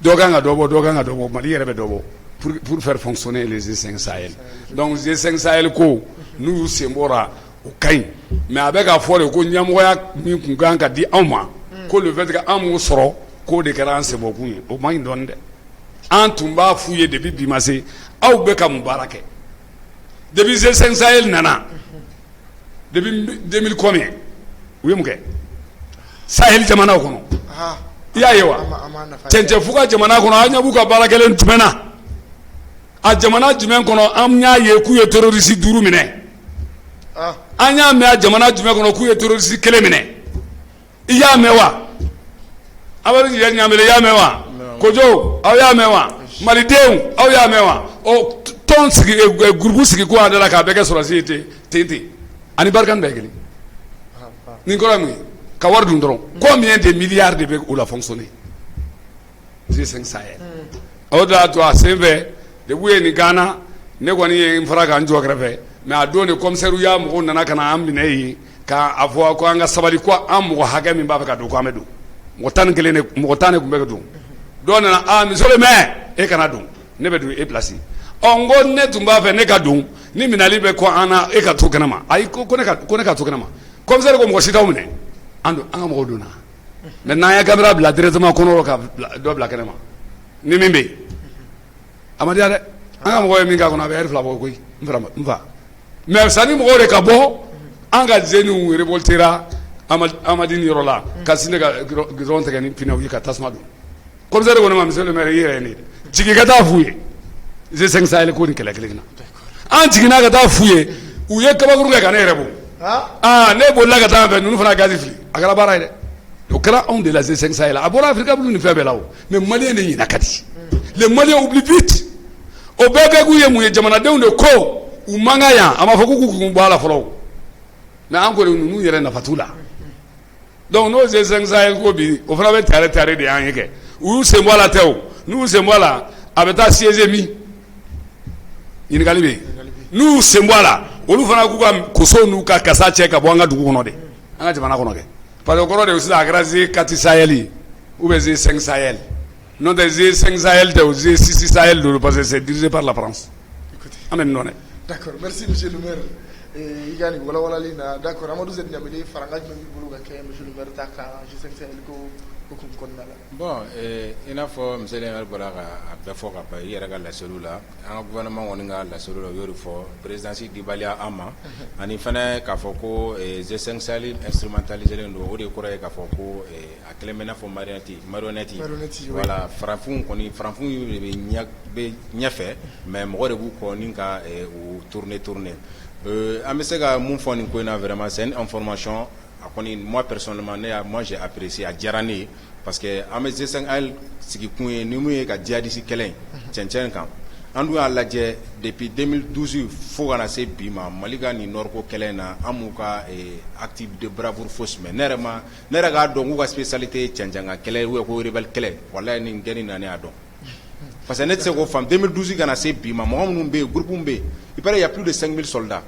dɔ kan ka dɔ bɔ dɔ kan ka dɔ bɔ Mali yɛrɛ bɛ dɔ bɔ pour faire fonctionner les G5 Sahel donc G5 Sahel ko n'u y'u sen bɔra o ka ɲi mais a bɛ ka fɔ de ko ɲɛmɔgɔya min tun kan ka di anw ma ko le fait que an m'o sɔrɔ k'o de kɛra an sebɔkun ye o ma ɲi dɔɔnin dɛ an tun b'a f'u ye depuis bi ma se aw bɛ ka mun baara kɛ depuis G5 Sahel nana depuis 2000 combien u ye mun kɛ Sahel jamanaw kɔnɔ i y'a ye wa cɛncɛn fu ka jamana kɔnɔ an ɲɛ b'u ka baara kelen jumɛn na a jamana jumɛn kɔnɔ an y'a ye k'u ye terroriste 5 minɛ an y'a mɛn a jamana jumɛn kɔnɔ k'u ye terroriste 1 minɛ i y'a mɛn wa Amadu Yɛrɛ Ɲamɛlɛ i y'a mɛn wa Kojo aw y'a mɛn wa Malidenw aw y'a mɛn wa ɔ tɔn sigi groupe sigi ko a da la k'a bɛɛ kɛ sɔrɔsi ye ten ani Barikani bɛɛ kelen nin kɔrɔ ye mun ye ka wari dun dɔrɔn combien de milliards de bɛ o la fonctionner G5 Sahel o de y'a to a sen fɛ depuis ye nin Ghana ne kɔni ye n fara k'an jɔ kɛrɛfɛ mais a don de commissaire ya mɔgɔw nana ka na an minɛ yen k'a fɔ ko an ka sabali ko an mɔgɔ hakɛ min b'a fɛ ka don k'an bɛ don mɔgɔ 11 de tun bɛ ka don dɔw nana monsieur le maire e kana don ne bɛ don e place n ko ne tun b'a fɛ ne ka don ni minɛli bɛ ko an na e ka to kɛnɛ ma ayi ko ne ka to kɛnɛ ma commissaire ko mɔgɔ si t'aw minɛ an ka mɔgɔw donna mais n'an ye caméra bila directement kɔnɔ ka dɔ bila kɛnɛ ma ni min bɛ yen a ma diya dɛ an ka mɔgɔw ye min k'a kɔnɔ a bɛ heure 2 bɔ koyi n fa mais sani mɔgɔw de ka bɔ an ka jeunes révoltera Amadini yɔrɔ la ka sin ka goudron tigɛ ni pinɛw ye ka tasuma don commissaire ko ne ma monsieur le maire i yɛrɛ ye ne jigin ka taa f'u ye G5 Sahel ko nin kɛlɛ kelen na an jiginna ka taa f'u ye u ye kabakuru kɛ ka ne yɛrɛ bɔ ne bolila ka taa fɛ ninnu fana gazi fili a kɛra baara ye dɛ o kɛra anw de la G5 Sahel a bɔra Afrika bulu ni fɛn bɛɛ la o mais Maliens de ɲinɛ ka di les Maliens oublient vite o bɛɛ kɛ k'u ye mun ye jamanadenw de ko u man kan yan a ma fɔ k'u kun bɔ a la fɔlɔ mais an kɔni ninnu yɛrɛ nafa t'u la donc n'o G5 Sahel ko bi o fana bɛ tare de y'an ye kɛ u y'u sen bɔ a la tɛ o n'u y'u sen bɔ a la a bɛ taa siège min ɲininkali bɛ yen n'u y'u sen bɔ a la olu fana k'u ka koso n'u ka kasa cɛ ka bɔ an ka dugu kɔnɔ de an ka jamana kɔnɔ kɛ parce que o kɔrɔ de sisan a kɛra G4 Sahel ou bien G5 Sahel n'o tɛ G5 Sahel tɛ o G6 Sahel de parce que c'est dirigé par la France an bɛ nin dɔn dɛ. D'accord, merci monsieur le maire. I ka nin walawalali na d'accord Amadou Z Ɲamɛlɛ faranga jumɛn b'i bolo ka kɛ monsieur le maire ta kan G5 Sahel ko hukumu kɔnɔna la. Bon i n'a fɔ monsieur le maire bɔra ka a bɛɛ fɔ ka ban i yɛrɛ ka laseliw la an ka gouvernement kɔni ka laseliw la u y'o de fɔ présidence dibaliya an ma ani fana k'a fɔ ko G5 Sahel instrumentaliselen don o de kɔrɔ ye k'a fɔ ko a kɛlen bɛ i n'a fɔ marionnette voilà farafinw de bɛ ɲɛfɛ mais mɔgɔ de b'u kɔ ni ka u tourner an bɛ se ka mun fɔ nin ko in na vraiment c'est une information a kɔni moi personnellement moi j'ai apprécié a diyara ne ye parce que an bɛ G5 sigi kun ye ni mun ye ka djihadiste kɛlɛ cɛncɛn kan an dun y'a lajɛ depuis 2012 fo kana se bi ma Mali ka nin nord ko kɛlɛ in na an m'u ka acte de bravoure fosi mɛn ne yɛrɛ k'a dɔn k'u ka spécialité ye cɛncɛn ka kɛlɛ ou ko rebelle kɛlɛ walayi nin gɛnni na ne y'a dɔn parce que ne tɛ se k'o faamu 2012 kana se bi ma mɔgɔ minnu bɛ yen groupe bɛ yen il paraît il y a plus de 5000 soldats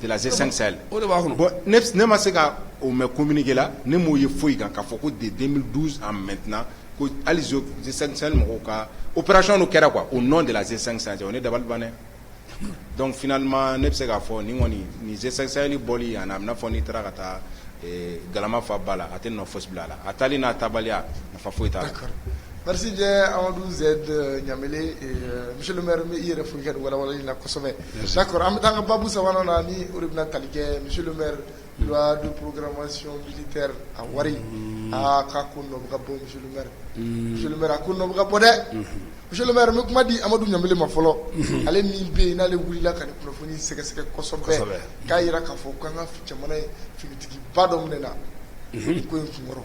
de la G5 Sahel bon ne ma se ka o mɛn communiqué la ne m'o ye foyi kan k'a fɔ ko de 2012 à maintenant ko hali G5 Sahel mɔgɔw ka opération n'o kɛra quoi au nom de la G5 Sahel o ne dabali banɛ donc finalement ne bɛ se k'a fɔ ni kɔni ni G5 Sahel bɔli a n'a fɔ n'i taara ka taa galama fa ba la a tɛ nɔ fosi bila a la a taali n'a tabaliya nafa foyi t'a la. Merci bien Amadou Z Ɲamele monsieur le maire i yɛrɛ fo i ka walawalali la kosɛbɛ d'accord an bɛ taa an ka babu sabanan na ni o de bɛna tali kɛ monsieur le maire loi de programmation militaire a wari k'a ko nɔ bɛ ka bɔ monsieur le maire a ko nɔ bɛ ka bɔ dɛ monsieur le maire n bɛ kuma di Amadou Ɲamele ma fɔlɔ ale min bɛ yen n'ale wulila ka nin kunnafoni sɛgɛsɛgɛ kosɛbɛ k'a jira k'a fɔ k'an ka jamana ye finitigiba dɔ minɛ na ko in kunkɔrɔ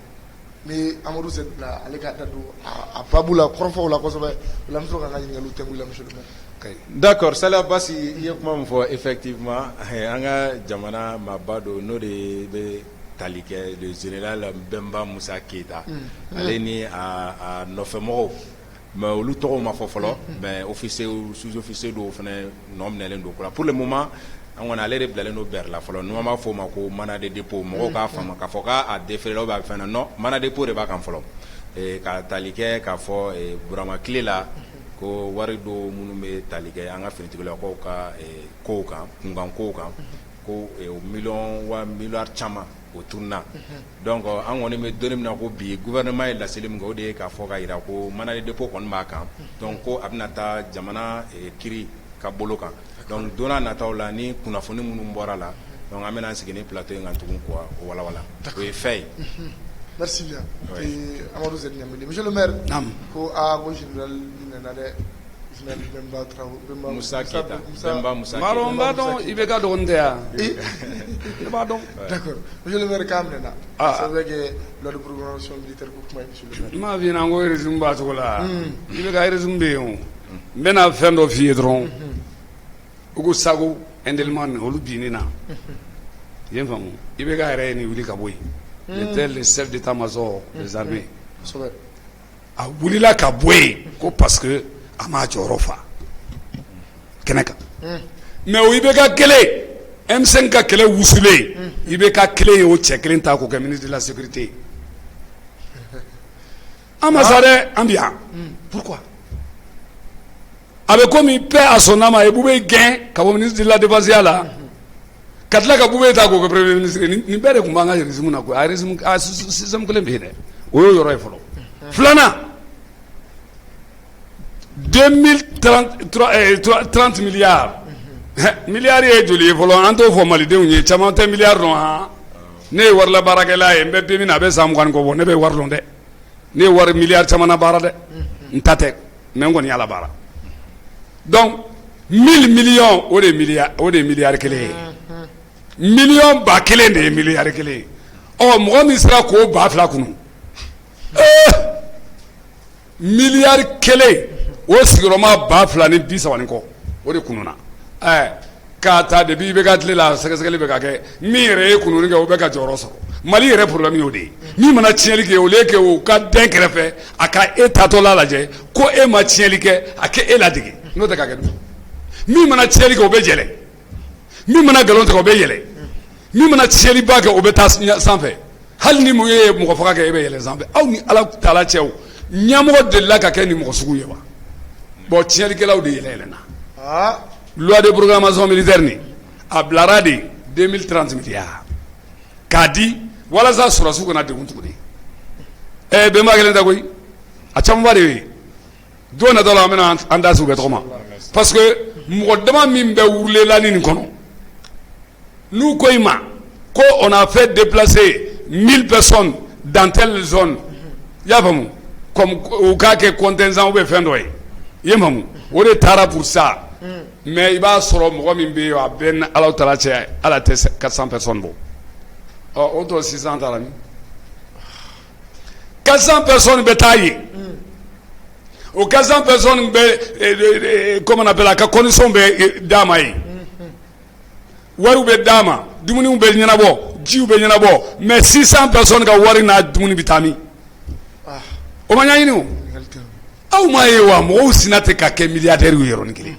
mais Amadou Z bila ale ka da don a babu la kɔrɔfɔw la kosɛbɛ o la n bɛ sɔrɔ k'an ka ɲininkaliw tɛnku la monsieur le maire. D'accord Sala Basi i ye kuma min fɔ effectivement an ka jamana maaba dɔ n'o de bɛ tali kɛ le général Bemba Musa Keita ale ni a nɔfɛmɔgɔw mais olu tɔgɔw ma fɔ fɔlɔ mais officier sous-officier dɔw fana nɔ minɛlen don pour le moment an kɔni ale de bilalen don bɛrɛ la fɔlɔ n'an b'a fɔ o ma ko mana de dépôt mɔgɔw k'a faamu k'a fɔ k'a déféré ou bien a bɛ fɛn na non mana dépôt de b'a kan fɔlɔ ka tali kɛ k'a fɔ Burama tile la ko wari dɔw minnu bɛ tali kɛ an ka finitigilakaw ka kow kan kunkan kow kan ko miliyɔn caman o tununa donc an kɔni bɛ donni min na ko bi gouvernement ye laseli min kɛ o de ye k'a fɔ ka jira ko mana de dépôt kɔni b'a kan donc ko a bɛna taa jamana kiri ka bolo kan donc don n'a nataw la ni kunnafoni minnu bɔra la donc an bɛna sigi ni plateau in kan tugun ko walawala o ye fɛn ye. Merci bien. Amadou Z Ɲamele monsieur le maire ko ko général nana dɛ général Bemba Musa Keita Bemba Musa Keita n b'a dɔn i bɛ ka dɔgɔnin tɛ yan i b'a dɔn d'accord monsieur le maire k'a minɛna c'est vrai que loi de programmation militaire ko kuma ye monsieur le maire n m'a f'i ɲɛna ko régime b'a cogo la i bɛ ka régime bɛ yen o n bɛna fɛn dɔ f'i ye dɔrɔn Ugu Sago Endelman olu binni na i ye n faamu i bɛ ka yɛrɛ ye nin wuli ka bɔ yen il était le chef d'état-major des armées a wulila ka bɔ yen ko parce que a m'a jɔyɔrɔ fa kɛnɛ kan mais o i bɛ ka kelen M5 ka kɛlɛ wusulen i bɛ ka kelen ye o cɛ kelen ta k'o kɛ ministre de la sécurité an ma sa dɛ an bi yan pourquoi a bɛ komi paix à son âme a ye Bubé gɛn ka bɔ ministre de la défense la ka tila ka Bubé ta k'o kɛ premier ministre nin bɛɛ de tun b'an ka régime na koyi a régime système kelen bɛ yen dɛ o y'o yɔrɔ ye fɔlɔ filanan 30 milliards milliards ye joli ye fɔlɔ an t'o fɔ malidenw ye caman tɛ milliards dɔn han ne ye warila baarakɛla ye n bɛ bɛ min na a bɛ san 20 kɔ bɔ ne bɛ wari dɔn dɛ ne ye wari milliards caman na baara dɛ n ta tɛ mais n kɔni y'a la baara donc 1000 millions o de ye milliard kelen ye million ba kelen de ye milliard kelen ye ɔ mɔgɔ min sera k'o ba fila kunu milliard kelen o sigiyɔrɔma ba fila ni 30 kɔ o de kununa k'a ta depuis i bɛ ka tile la sɛgɛsɛgɛli bɛ ka kɛ min yɛrɛ ye kununi kɛ o bɛ ka jɔyɔrɔ sɔrɔ Mali yɛrɛ problème y'o de ye min mana tiɲɛli kɛ o lieu que o ka den kɛrɛfɛ a ka e tatɔla lajɛ ko e ma tiɲɛli kɛ a kɛ e ladege n'o tɛ ka kɛ min mana tiɲɛli kɛ o bɛ yɛlɛ min mana nkalon tigɛ o bɛ yɛlɛ min mana tiɲɛliba kɛ o bɛ taa sanfɛ hali ni mun ye mɔgɔ faga kɛ e bɛ yɛlɛ sanfɛ aw ni Ala taala cɛw ɲɛmɔgɔ delila ka kɛ ni mɔgɔ sugu ye wa bon tiɲɛlikɛlaw de yɛlɛyɛlɛna loi de programmation militaire ni a bilara de 2030 milliards k'a di walasa sɔrɔsiw kana degun tuguni bɛnba kelen tɛ koyi a camanba de ye don natɔ la an bɛna an da sigi u bɛ tɔgɔ ma parce que mɔgɔ dama min bɛ wurulela nin kɔnɔ n'u ko i ma ko on a fait déplacer 1000 personnes dans telle zone i y'a faamu comme u k'a kɛ contingent ou bien fɛn dɔ ye i ye faamu o de taara pour ça mais il b'a sɔrɔ mɔgɔ min bɛ yen a bɛɛ ni Alahu Taala cɛ ala tɛ 400 personnes bɔ o tɔ 600 taara min 400 personnes bɛ taa yen o 400 personnes bɛ comment on appelle a ka condition bɛ d'a ma yen wariw bɛ d'a ma dumuniw bɛ ɲɛnabɔ jiw bɛ ɲɛnabɔ mais 600 personnes ka wari n'a dumuni bɛ taa min o ma ɲɛɲini o aw m'a ye wa mɔgɔw sina tɛ ka kɛ milliardaires ye yɔrɔnin kelen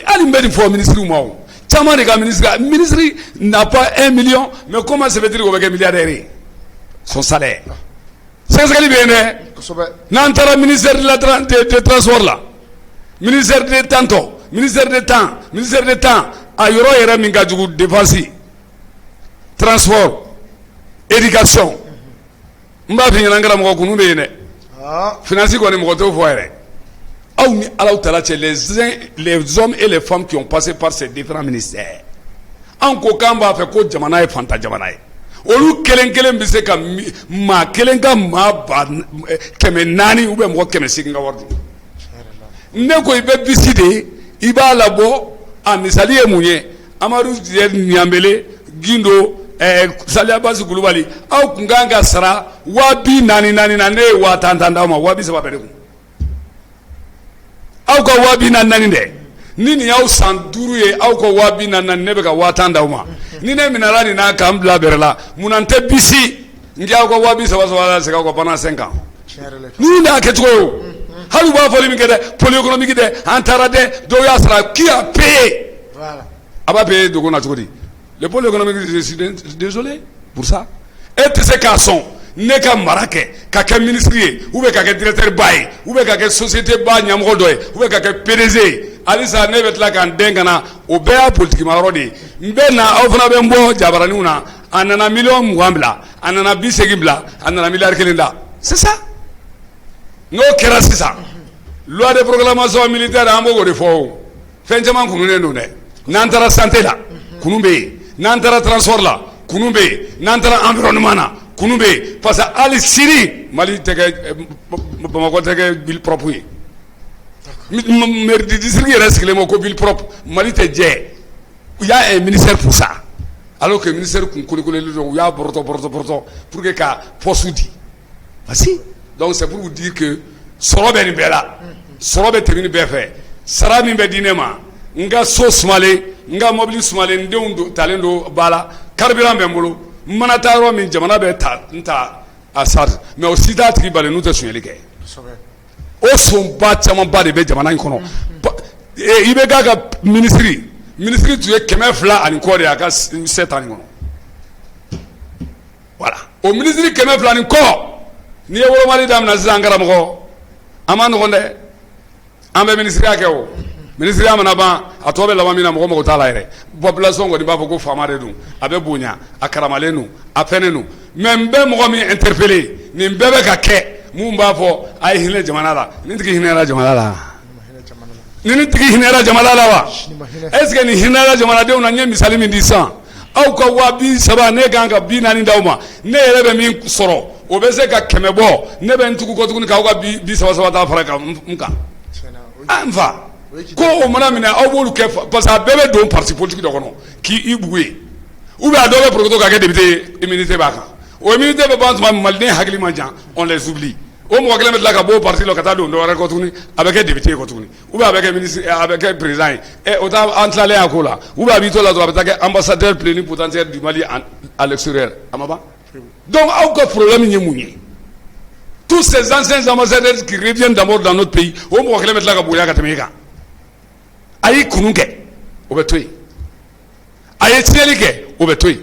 hali n bɛ nin fɔ ministres ma o caman de ka ministre n'a pas 1 million mais comment ça veut dire o bɛ kɛ milliardaire ye son salaire sɛgɛsɛgɛli bɛ yen dɛ n'an taara ministère de transport la ministère de temps ministère de temps a yɔrɔ yɛrɛ min ka jugu défense transport éducation n b'a f'i ɲɛna n karamɔgɔ kunu bɛ yen dɛ finance kɔni mɔgɔ t'o fɔ yɛrɛ aw ni Alahu Taala cɛ les hommes et les femmes qui ont passé par ces différents ministères an ko k'an b'a fɛ ko jamana ye fantan jamana ye olu kelen kelen bɛ se ka maa kelen ka maa ba 400 ou bien mɔgɔ 800 ka wari dun ne ko i bɛ bisi de i b'a labɔ a misali ye mun ye Amadu Ɲanbele Gindo Saliya Basi Kulubali aw kun kan ka sara 40,000 na ne ye 50,000 d'aw ma 30,000 bɛ ne kun aw ka 40,000 dɛ ni nin y'aw san 5 ye aw ka 40,000 ne bɛ ka 50 d'aw ma ni ne minɛla nin na k'an bila bɛrɛ la mun na n tɛ bisi n kɛ aw ka 30,000 la segin aw ka pendant 5 ans ni n'a kɛcogo ye o hali u b'a fɔli min kɛ dɛ pôle économique dɛ an taara dɛ dɔw y'a sara qui a payé a b'a payer dogo na cogo di le pôle économique je suis désolé pour ça e tɛ se k'a sɔn ne ka mara kɛ ka kɛ ministre ye ou bien ka kɛ directeur ba ye ou bien ka kɛ société ba ɲɛmɔgɔ dɔ ye ou bien ka kɛ PDG ye halisa ne bɛ tila k'an den ka na o bɛɛ y'a politique ma yɔrɔ de ye n bɛ na aw fana bɛ n bɔ jabaraninw na a nana 20,000 bila a nana 80 bila a nana miliyari 1 da c'est ça n'o kɛra sisan loi de proclamation militaire an b'o de fɔ o fɛn caman kununen don dɛ n'an taara santé la kunu bɛ yen n'an taara transport la kunu bɛ yen n'an taara environnement na kunu bɛ yen parce que hali sini Mali tɛ kɛ Bamakɔ tɛ kɛ ville propre ye maire du district yɛrɛ sigilen ma ko ville propre Mali tɛ jɛ il y a un ministère pour ça alors que ministère kun kolikolelen don u y'a bɔrɔtɔ pour que ka poste di voici donc c'est pour vous dire que sɔrɔ bɛ nin bɛɛ la sɔrɔ bɛ tɛmɛ nin bɛɛ fɛ sara min bɛ di ne ma n ka so sumalen n ka mobili sumalen n denw talen don ba la carburant bɛ n bolo n mana taa yɔrɔ min jamana bɛ n ta a charge mais o si t'a tigi bali n'u tɛ sonyali kɛ o sonba camanba de bɛ jamana in kɔnɔ i bɛ k'a ka ministre tun ye 200 ani kɔ de a ka 7 ans kɔnɔ voilà o ministre 200 ani kɔ n'i ye wolomali daminɛ sisan karamɔgɔ a ma nɔgɔn dɛ an bɛ ministeriya kɛ o ministeriya mana ban a tɔ bɛ laban min na mɔgɔ mago t'a la yɛrɛ population kɔni b'a fɔ ko faama de don a bɛ bonya a karamalen don a fɛnnen don mais n bɛ mɔgɔ min interpellé nin bɛɛ bɛ ka kɛ mun b'a fɔ a ye hinɛ jamana la nin tigi hinɛra jamana la nin tigi hinɛra jamana la wa est ce que nin hinɛra jamanadenw na n ye misali min di sisan aw ka 30,000 ne kan ka 40 d'aw ma ne yɛrɛ bɛ min sɔrɔ o bɛ se ka 100 bɔ ne bɛ n tugu kɔ tuguni k'aw ka 30 ta fara kan n kan n fa ko o mana minɛ aw b'olu kɛ parce que a bɛɛ bɛ don parti politique dɔ kɔnɔ k'i bugu ye ou bien a dɔw bɛ proto ka kɛ député ye immunité b'a kan o immunité bɛ ban tuma min maliden hakili man jan on les oublie o mɔgɔ kelen bɛ tila ka bɔ o parti la ka taa don dɔ wɛrɛ kɔ tuguni a bɛ kɛ député ye kɔ tuguni ou bien a bɛ kɛ ministre a bɛ kɛ président ye o t'a an tilalen a ko la ou bien a b'i to la dɔrɔn a bɛ taa kɛ ambassadeur plénipotentiaire du Mali à l'extérieur a ma ban donc aw ka problème ye mun ye tous ces anciens ambassadeurs qui reviennent d'abord dans notre pays o mɔgɔ kelen bɛ tila ka bonya ka tɛmɛ e kan a y'i kunu kɛ o bɛ to yen a ye tiɲɛli kɛ o bɛ to yen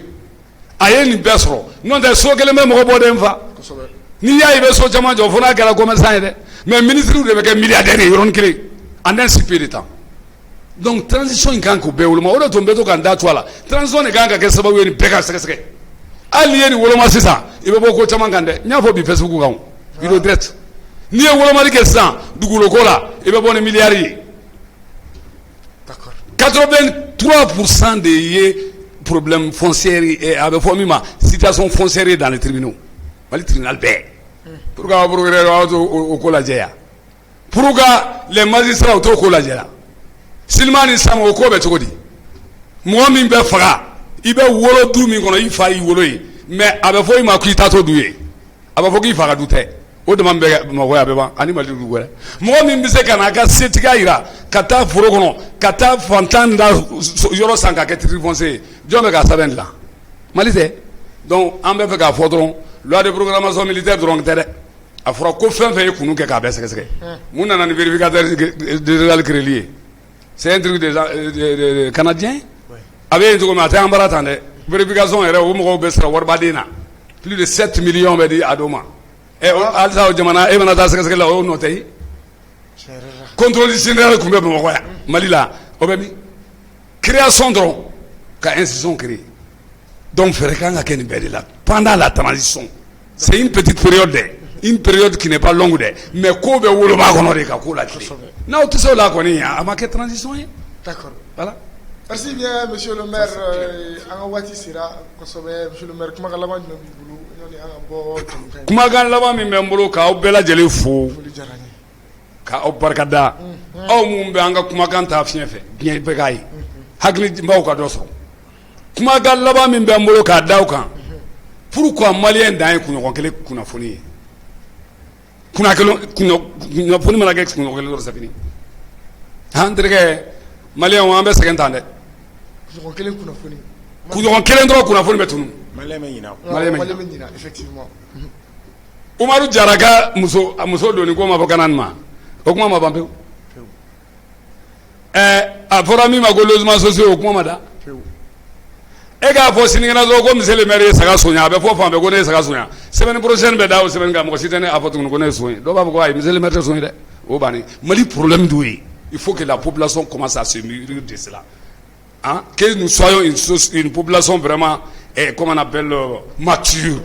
a ye nin bɛɛ sɔrɔ n'o tɛ so kelen bɛ mɔgɔ bɔ den fa n'i y'a ye i bɛ so caman jɔ fo n'a kɛra commerçant ye dɛ mais ministre de bɛ kɛ milliardaire ye yɔrɔnin kelen en un si peu de temps donc transition in kan k'o bɛɛ woloma o de tun bɛ to k'an da to a la transition de kan ka kɛ sababu ye nin bɛɛ ka sɛgɛsɛgɛ hali n'i ye nin woloma sisan i bɛ bɔ ko caman kan dɛ n y'a fɔ bi Facebook kan video direct n'i ye wolomali kɛ sisan dugukolo ko la i bɛ bɔ ni miliyari ye 83% de ye problème foncier a bɛ fɔ min ma situation foncière dans les tribunaux Mali tribunal bɛɛ pourquoi procureur o ko lajɛ yan pourquoi les magistrats o t'o ko lajɛ la Silimani Sama o ko bɛ cogo di mɔgɔ min bɛ faga i bɛ wolo du min kɔnɔ i fa y'i wolo ye mais a bɛ fɔ i ma k'i taa to du ye a bɛ fɔ k'i fa ka du tɛ o dama bɛ Bamakɔ a bɛ ban ani Mali dugu wɛrɛ mɔgɔ min bɛ se ka n'a ka setigiya jira ka taa foro kɔnɔ ka taa fantan da yɔrɔ san ka kɛ titre foncier ye jɔn bɛ k'a sɛbɛn dilan Mali tɛ donc an bɛ fɛ k'a fɔ dɔrɔn loi de programmation militaire dɔrɔn tɛ dɛ a fɔra ko fɛn fɛn ye kunu kɛ k'a bɛɛ sɛgɛsɛgɛ mun nana ni vérificateur général créé ye c'est un truc des Canadiens a bɛ yen cogo min a tɛ an bara tan dɛ vérification yɛrɛ o mɔgɔw bɛ sara waribaden na plus de 7 millions bɛ di a dɔw ma halisa o jamana e mana taa sɛgɛsɛgɛ la o nɔ tɛ yen contrôle général tun bɛ Bamakɔ yan Mali la o bɛ min création dɔrɔn ka institution créer donc fɛrɛ kan ka kɛ nin bɛɛ de la pendant la transition c'est une petite période dɛ une période qui n'est pas longue dɛ mais ko bɛ woloba kɔnɔ de ka ko la tile n'aw tɛ se o la kɔni a ma kɛ transition ye d'accord voilà. Merci bien monsieur le maire an ka waati sera kosɛbɛ monsieur le maire kumakan laban jumɛn b'i bolo yanni an ka bɔ kumakan laban min bɛ n bolo k'aw bɛɛ lajɛlen fo k'aw barikada aw mun bɛ an ka kumakan ta fiɲɛ fɛ diɲɛ bɛɛ k'a ye hakilibaw ka dɔ sɔrɔ kumakan laban min bɛ n bolo k'a da aw kan pourquoi maliyɛn dan ye kunɲɔgɔn kelen kunnafoni ye kunnafoni mana kɛ kunɲɔgɔn kelen dɔrɔn c'est fini an terikɛ maliyɛnw an bɛ sɛgɛn tan dɛ kunɲɔgɔn kelen dɔrɔn kunnafoni bɛ tunu maliyɛn bɛ ɲina effectivement Umaru Jara ka muso donni ko ma fɔ Kanani ma o kuma ma ban pewu a fɔra min ma ko logement sociaux o kuma ma da e k'a fɔ sinikɛnɛ dɔrɔn ko monsieur le maire ye saga soɲa a bɛ fɔ fan bɛɛ ko ne ye saga soɲa semaine prochaine bɛ da o semaine kan mɔgɔ si tɛ ne a fɔ tuguni ko ne ye soɲ dɔw b'a fɔ ko ayi monsieur le maire tɛ soɲ dɛ o bannen Mali problème d'o ye il faut que la population commence à se mûrir de cela hein? Que nous soyons une population vraiment comment on appelle mature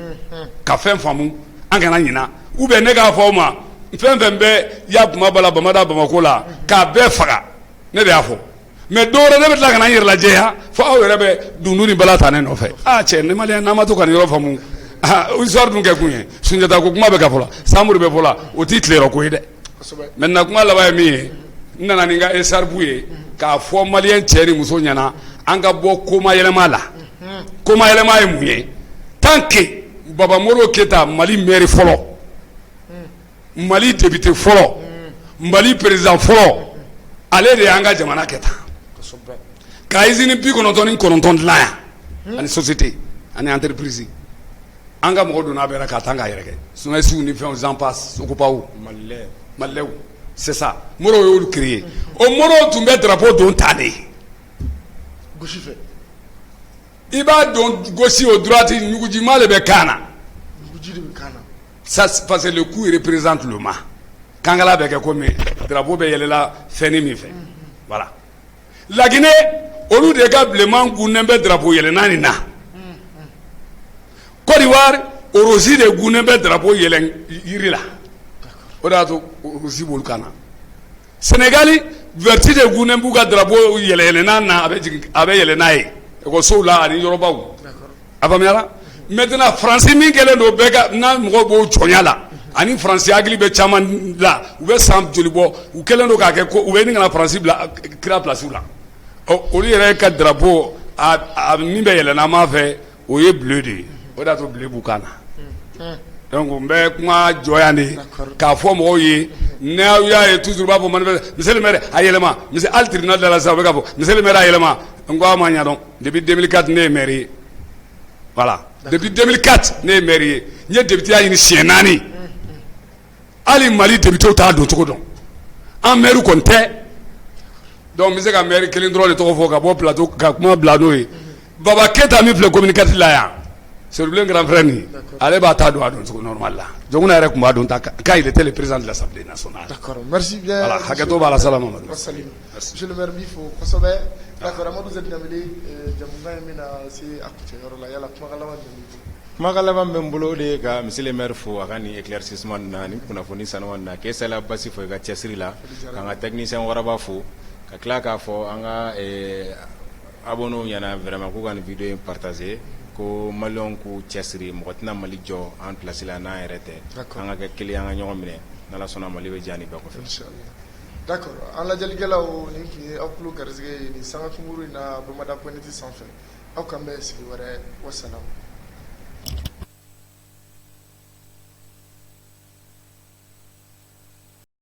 ka fɛn faamu an kana ɲina ou bien ne k'a fɔ aw ma fɛn fɛn bɛ ya kuma bala Bamada Bamako la k'a bɛɛ faga ne de y'a fɔ mais dɔwɛrɛ ne bɛ tila ka na n yɛrɛ lajɛ yan fo aw yɛrɛ bɛ dundu ni bala ta ne nɔfɛ cɛ ne maliyɛn n'an ma to ka nin yɔrɔ faamu histoire dun kɛ kun ye Sunjata ko kuma bɛ ka fɔ la Samori bɛ fɔ la o t'i tileyɔrɔ ko ye dɛ maintenant kuma laban ye min ye n nana ni n ka esarbu ye k'a fɔ maliyɛn cɛ ni muso ɲɛna an ka bɔ komayɛlɛma la komayɛlɛma ye mun ye tant que Baba Moro Keita Mali maire fɔlɔ Mali député fɔlɔ Mali président fɔlɔ ale de y'an ka jamana kɛ tan ka usine 99 dilan yan ani société ani entreprise an ka mɔgɔ donna a bɛɛ la k'a tan k'a yɛrɛ kɛ SONESIW ni fɛnw j'en passe Sokopaw Malilɛw c'est ça Moro y'olu créé o Moro tun bɛ drapeau don ta de gosi fɛ i b'a don gauche au droite ɲugujima de bɛ kan na ɲuguji de bɛ kan na ça parce que le coup représente le ma kankala bɛ kɛ komi drapeau bɛ yɛlɛla fɛn min fɛ voilà Laginɛ olu de ka bilenman gunnen bɛ drapeau yɛlɛnna nin na Côte d'Ivoire Orosi de gunnen bɛ drapeau yɛlɛn yiri la o de y'a to Orosi b'olu kan na Sénégali Verti de gunnen b'u ka drapeau yɛlɛnna na a bɛ yɛlɛn n'a ye ekɔsow la ani yɔrɔbaw a faamuyara maintenant Faransi min kɛlen don bɛɛ ka n'a mɔgɔw b'o jɔnya la ani Faransi hakili bɛ caman la u bɛ san joli bɔ u kɛlen don k'a kɛ ko u bɛ ɲini ka na Faransi bila kira place la olu yɛrɛ ka drapeau a min bɛ yɛlɛnna an b'a fɛ o ye bleu de ye o de y'a to bleu b'u kan na donc n bɛ kuma jɔ yan de k'a fɔ mɔgɔw ye n'aw y'a ye toujours u b'a fɔ manifeste monsieur le maire a yɛlɛma hali tribunal da la sisan u bɛ k'a fɔ monsieur le maire a yɛlɛma n ko a ma ɲɛ dɔn depuis 2004 ne ye maire ye voilà depuis 2004 ne ye maire ye n ye député ya ɲini siɲɛ 4 hali Mali député t'a don cogo dɔn an maire kɔni tɛ donc n bɛ se ka maire kelen dɔrɔn de tɔgɔ fɔ ka bɔ plateau ka kuma bila n'o ye Baba Keita min filɛ communicateur la yan Serubilen grand frère nin ale b'a ta don a don cogo normal la Jɔnkuna yɛrɛ tun b'a don quand il était le président de l'Assemblée nationale. D'accord, merci bien. Voilà, hakɛto b'a la salam Amadou. Monsieur le maire b'i fo kosɛbɛ. D'accord, Amadou Zedinamile jamukan in bɛna se a kuncɛ yɔrɔ la yala kumakan laban jumɛn b'i bolo? Kumakan laban bɛ n bolo de ka monsieur le maire fo a ka nin éclaircissement na ni kunnafoni sanuman na k'e sala basi fo i ka cɛsiri la k'an ka technicien waraba fo ka tila k'a fɔ an ka abonnés ɲɛna vraiment k'u ka nin vidéo in partager ko maliyɛnw k'u cɛsiri mɔgɔ tɛna Mali jɔ an place la n'an yɛrɛ tɛ an ka kɛ kelen an ka ɲɔgɔn minɛ n'Ala sɔnna Mali bɛ diya nin bɛɛ kɔfɛ. d'accord an lajɛlikɛlaw nin tun ye aw tulo garisɛgɛ ye nin sanga kunkuru in na Bamada.net sanfɛ aw kan bɛn sigi wɛrɛ wasalamu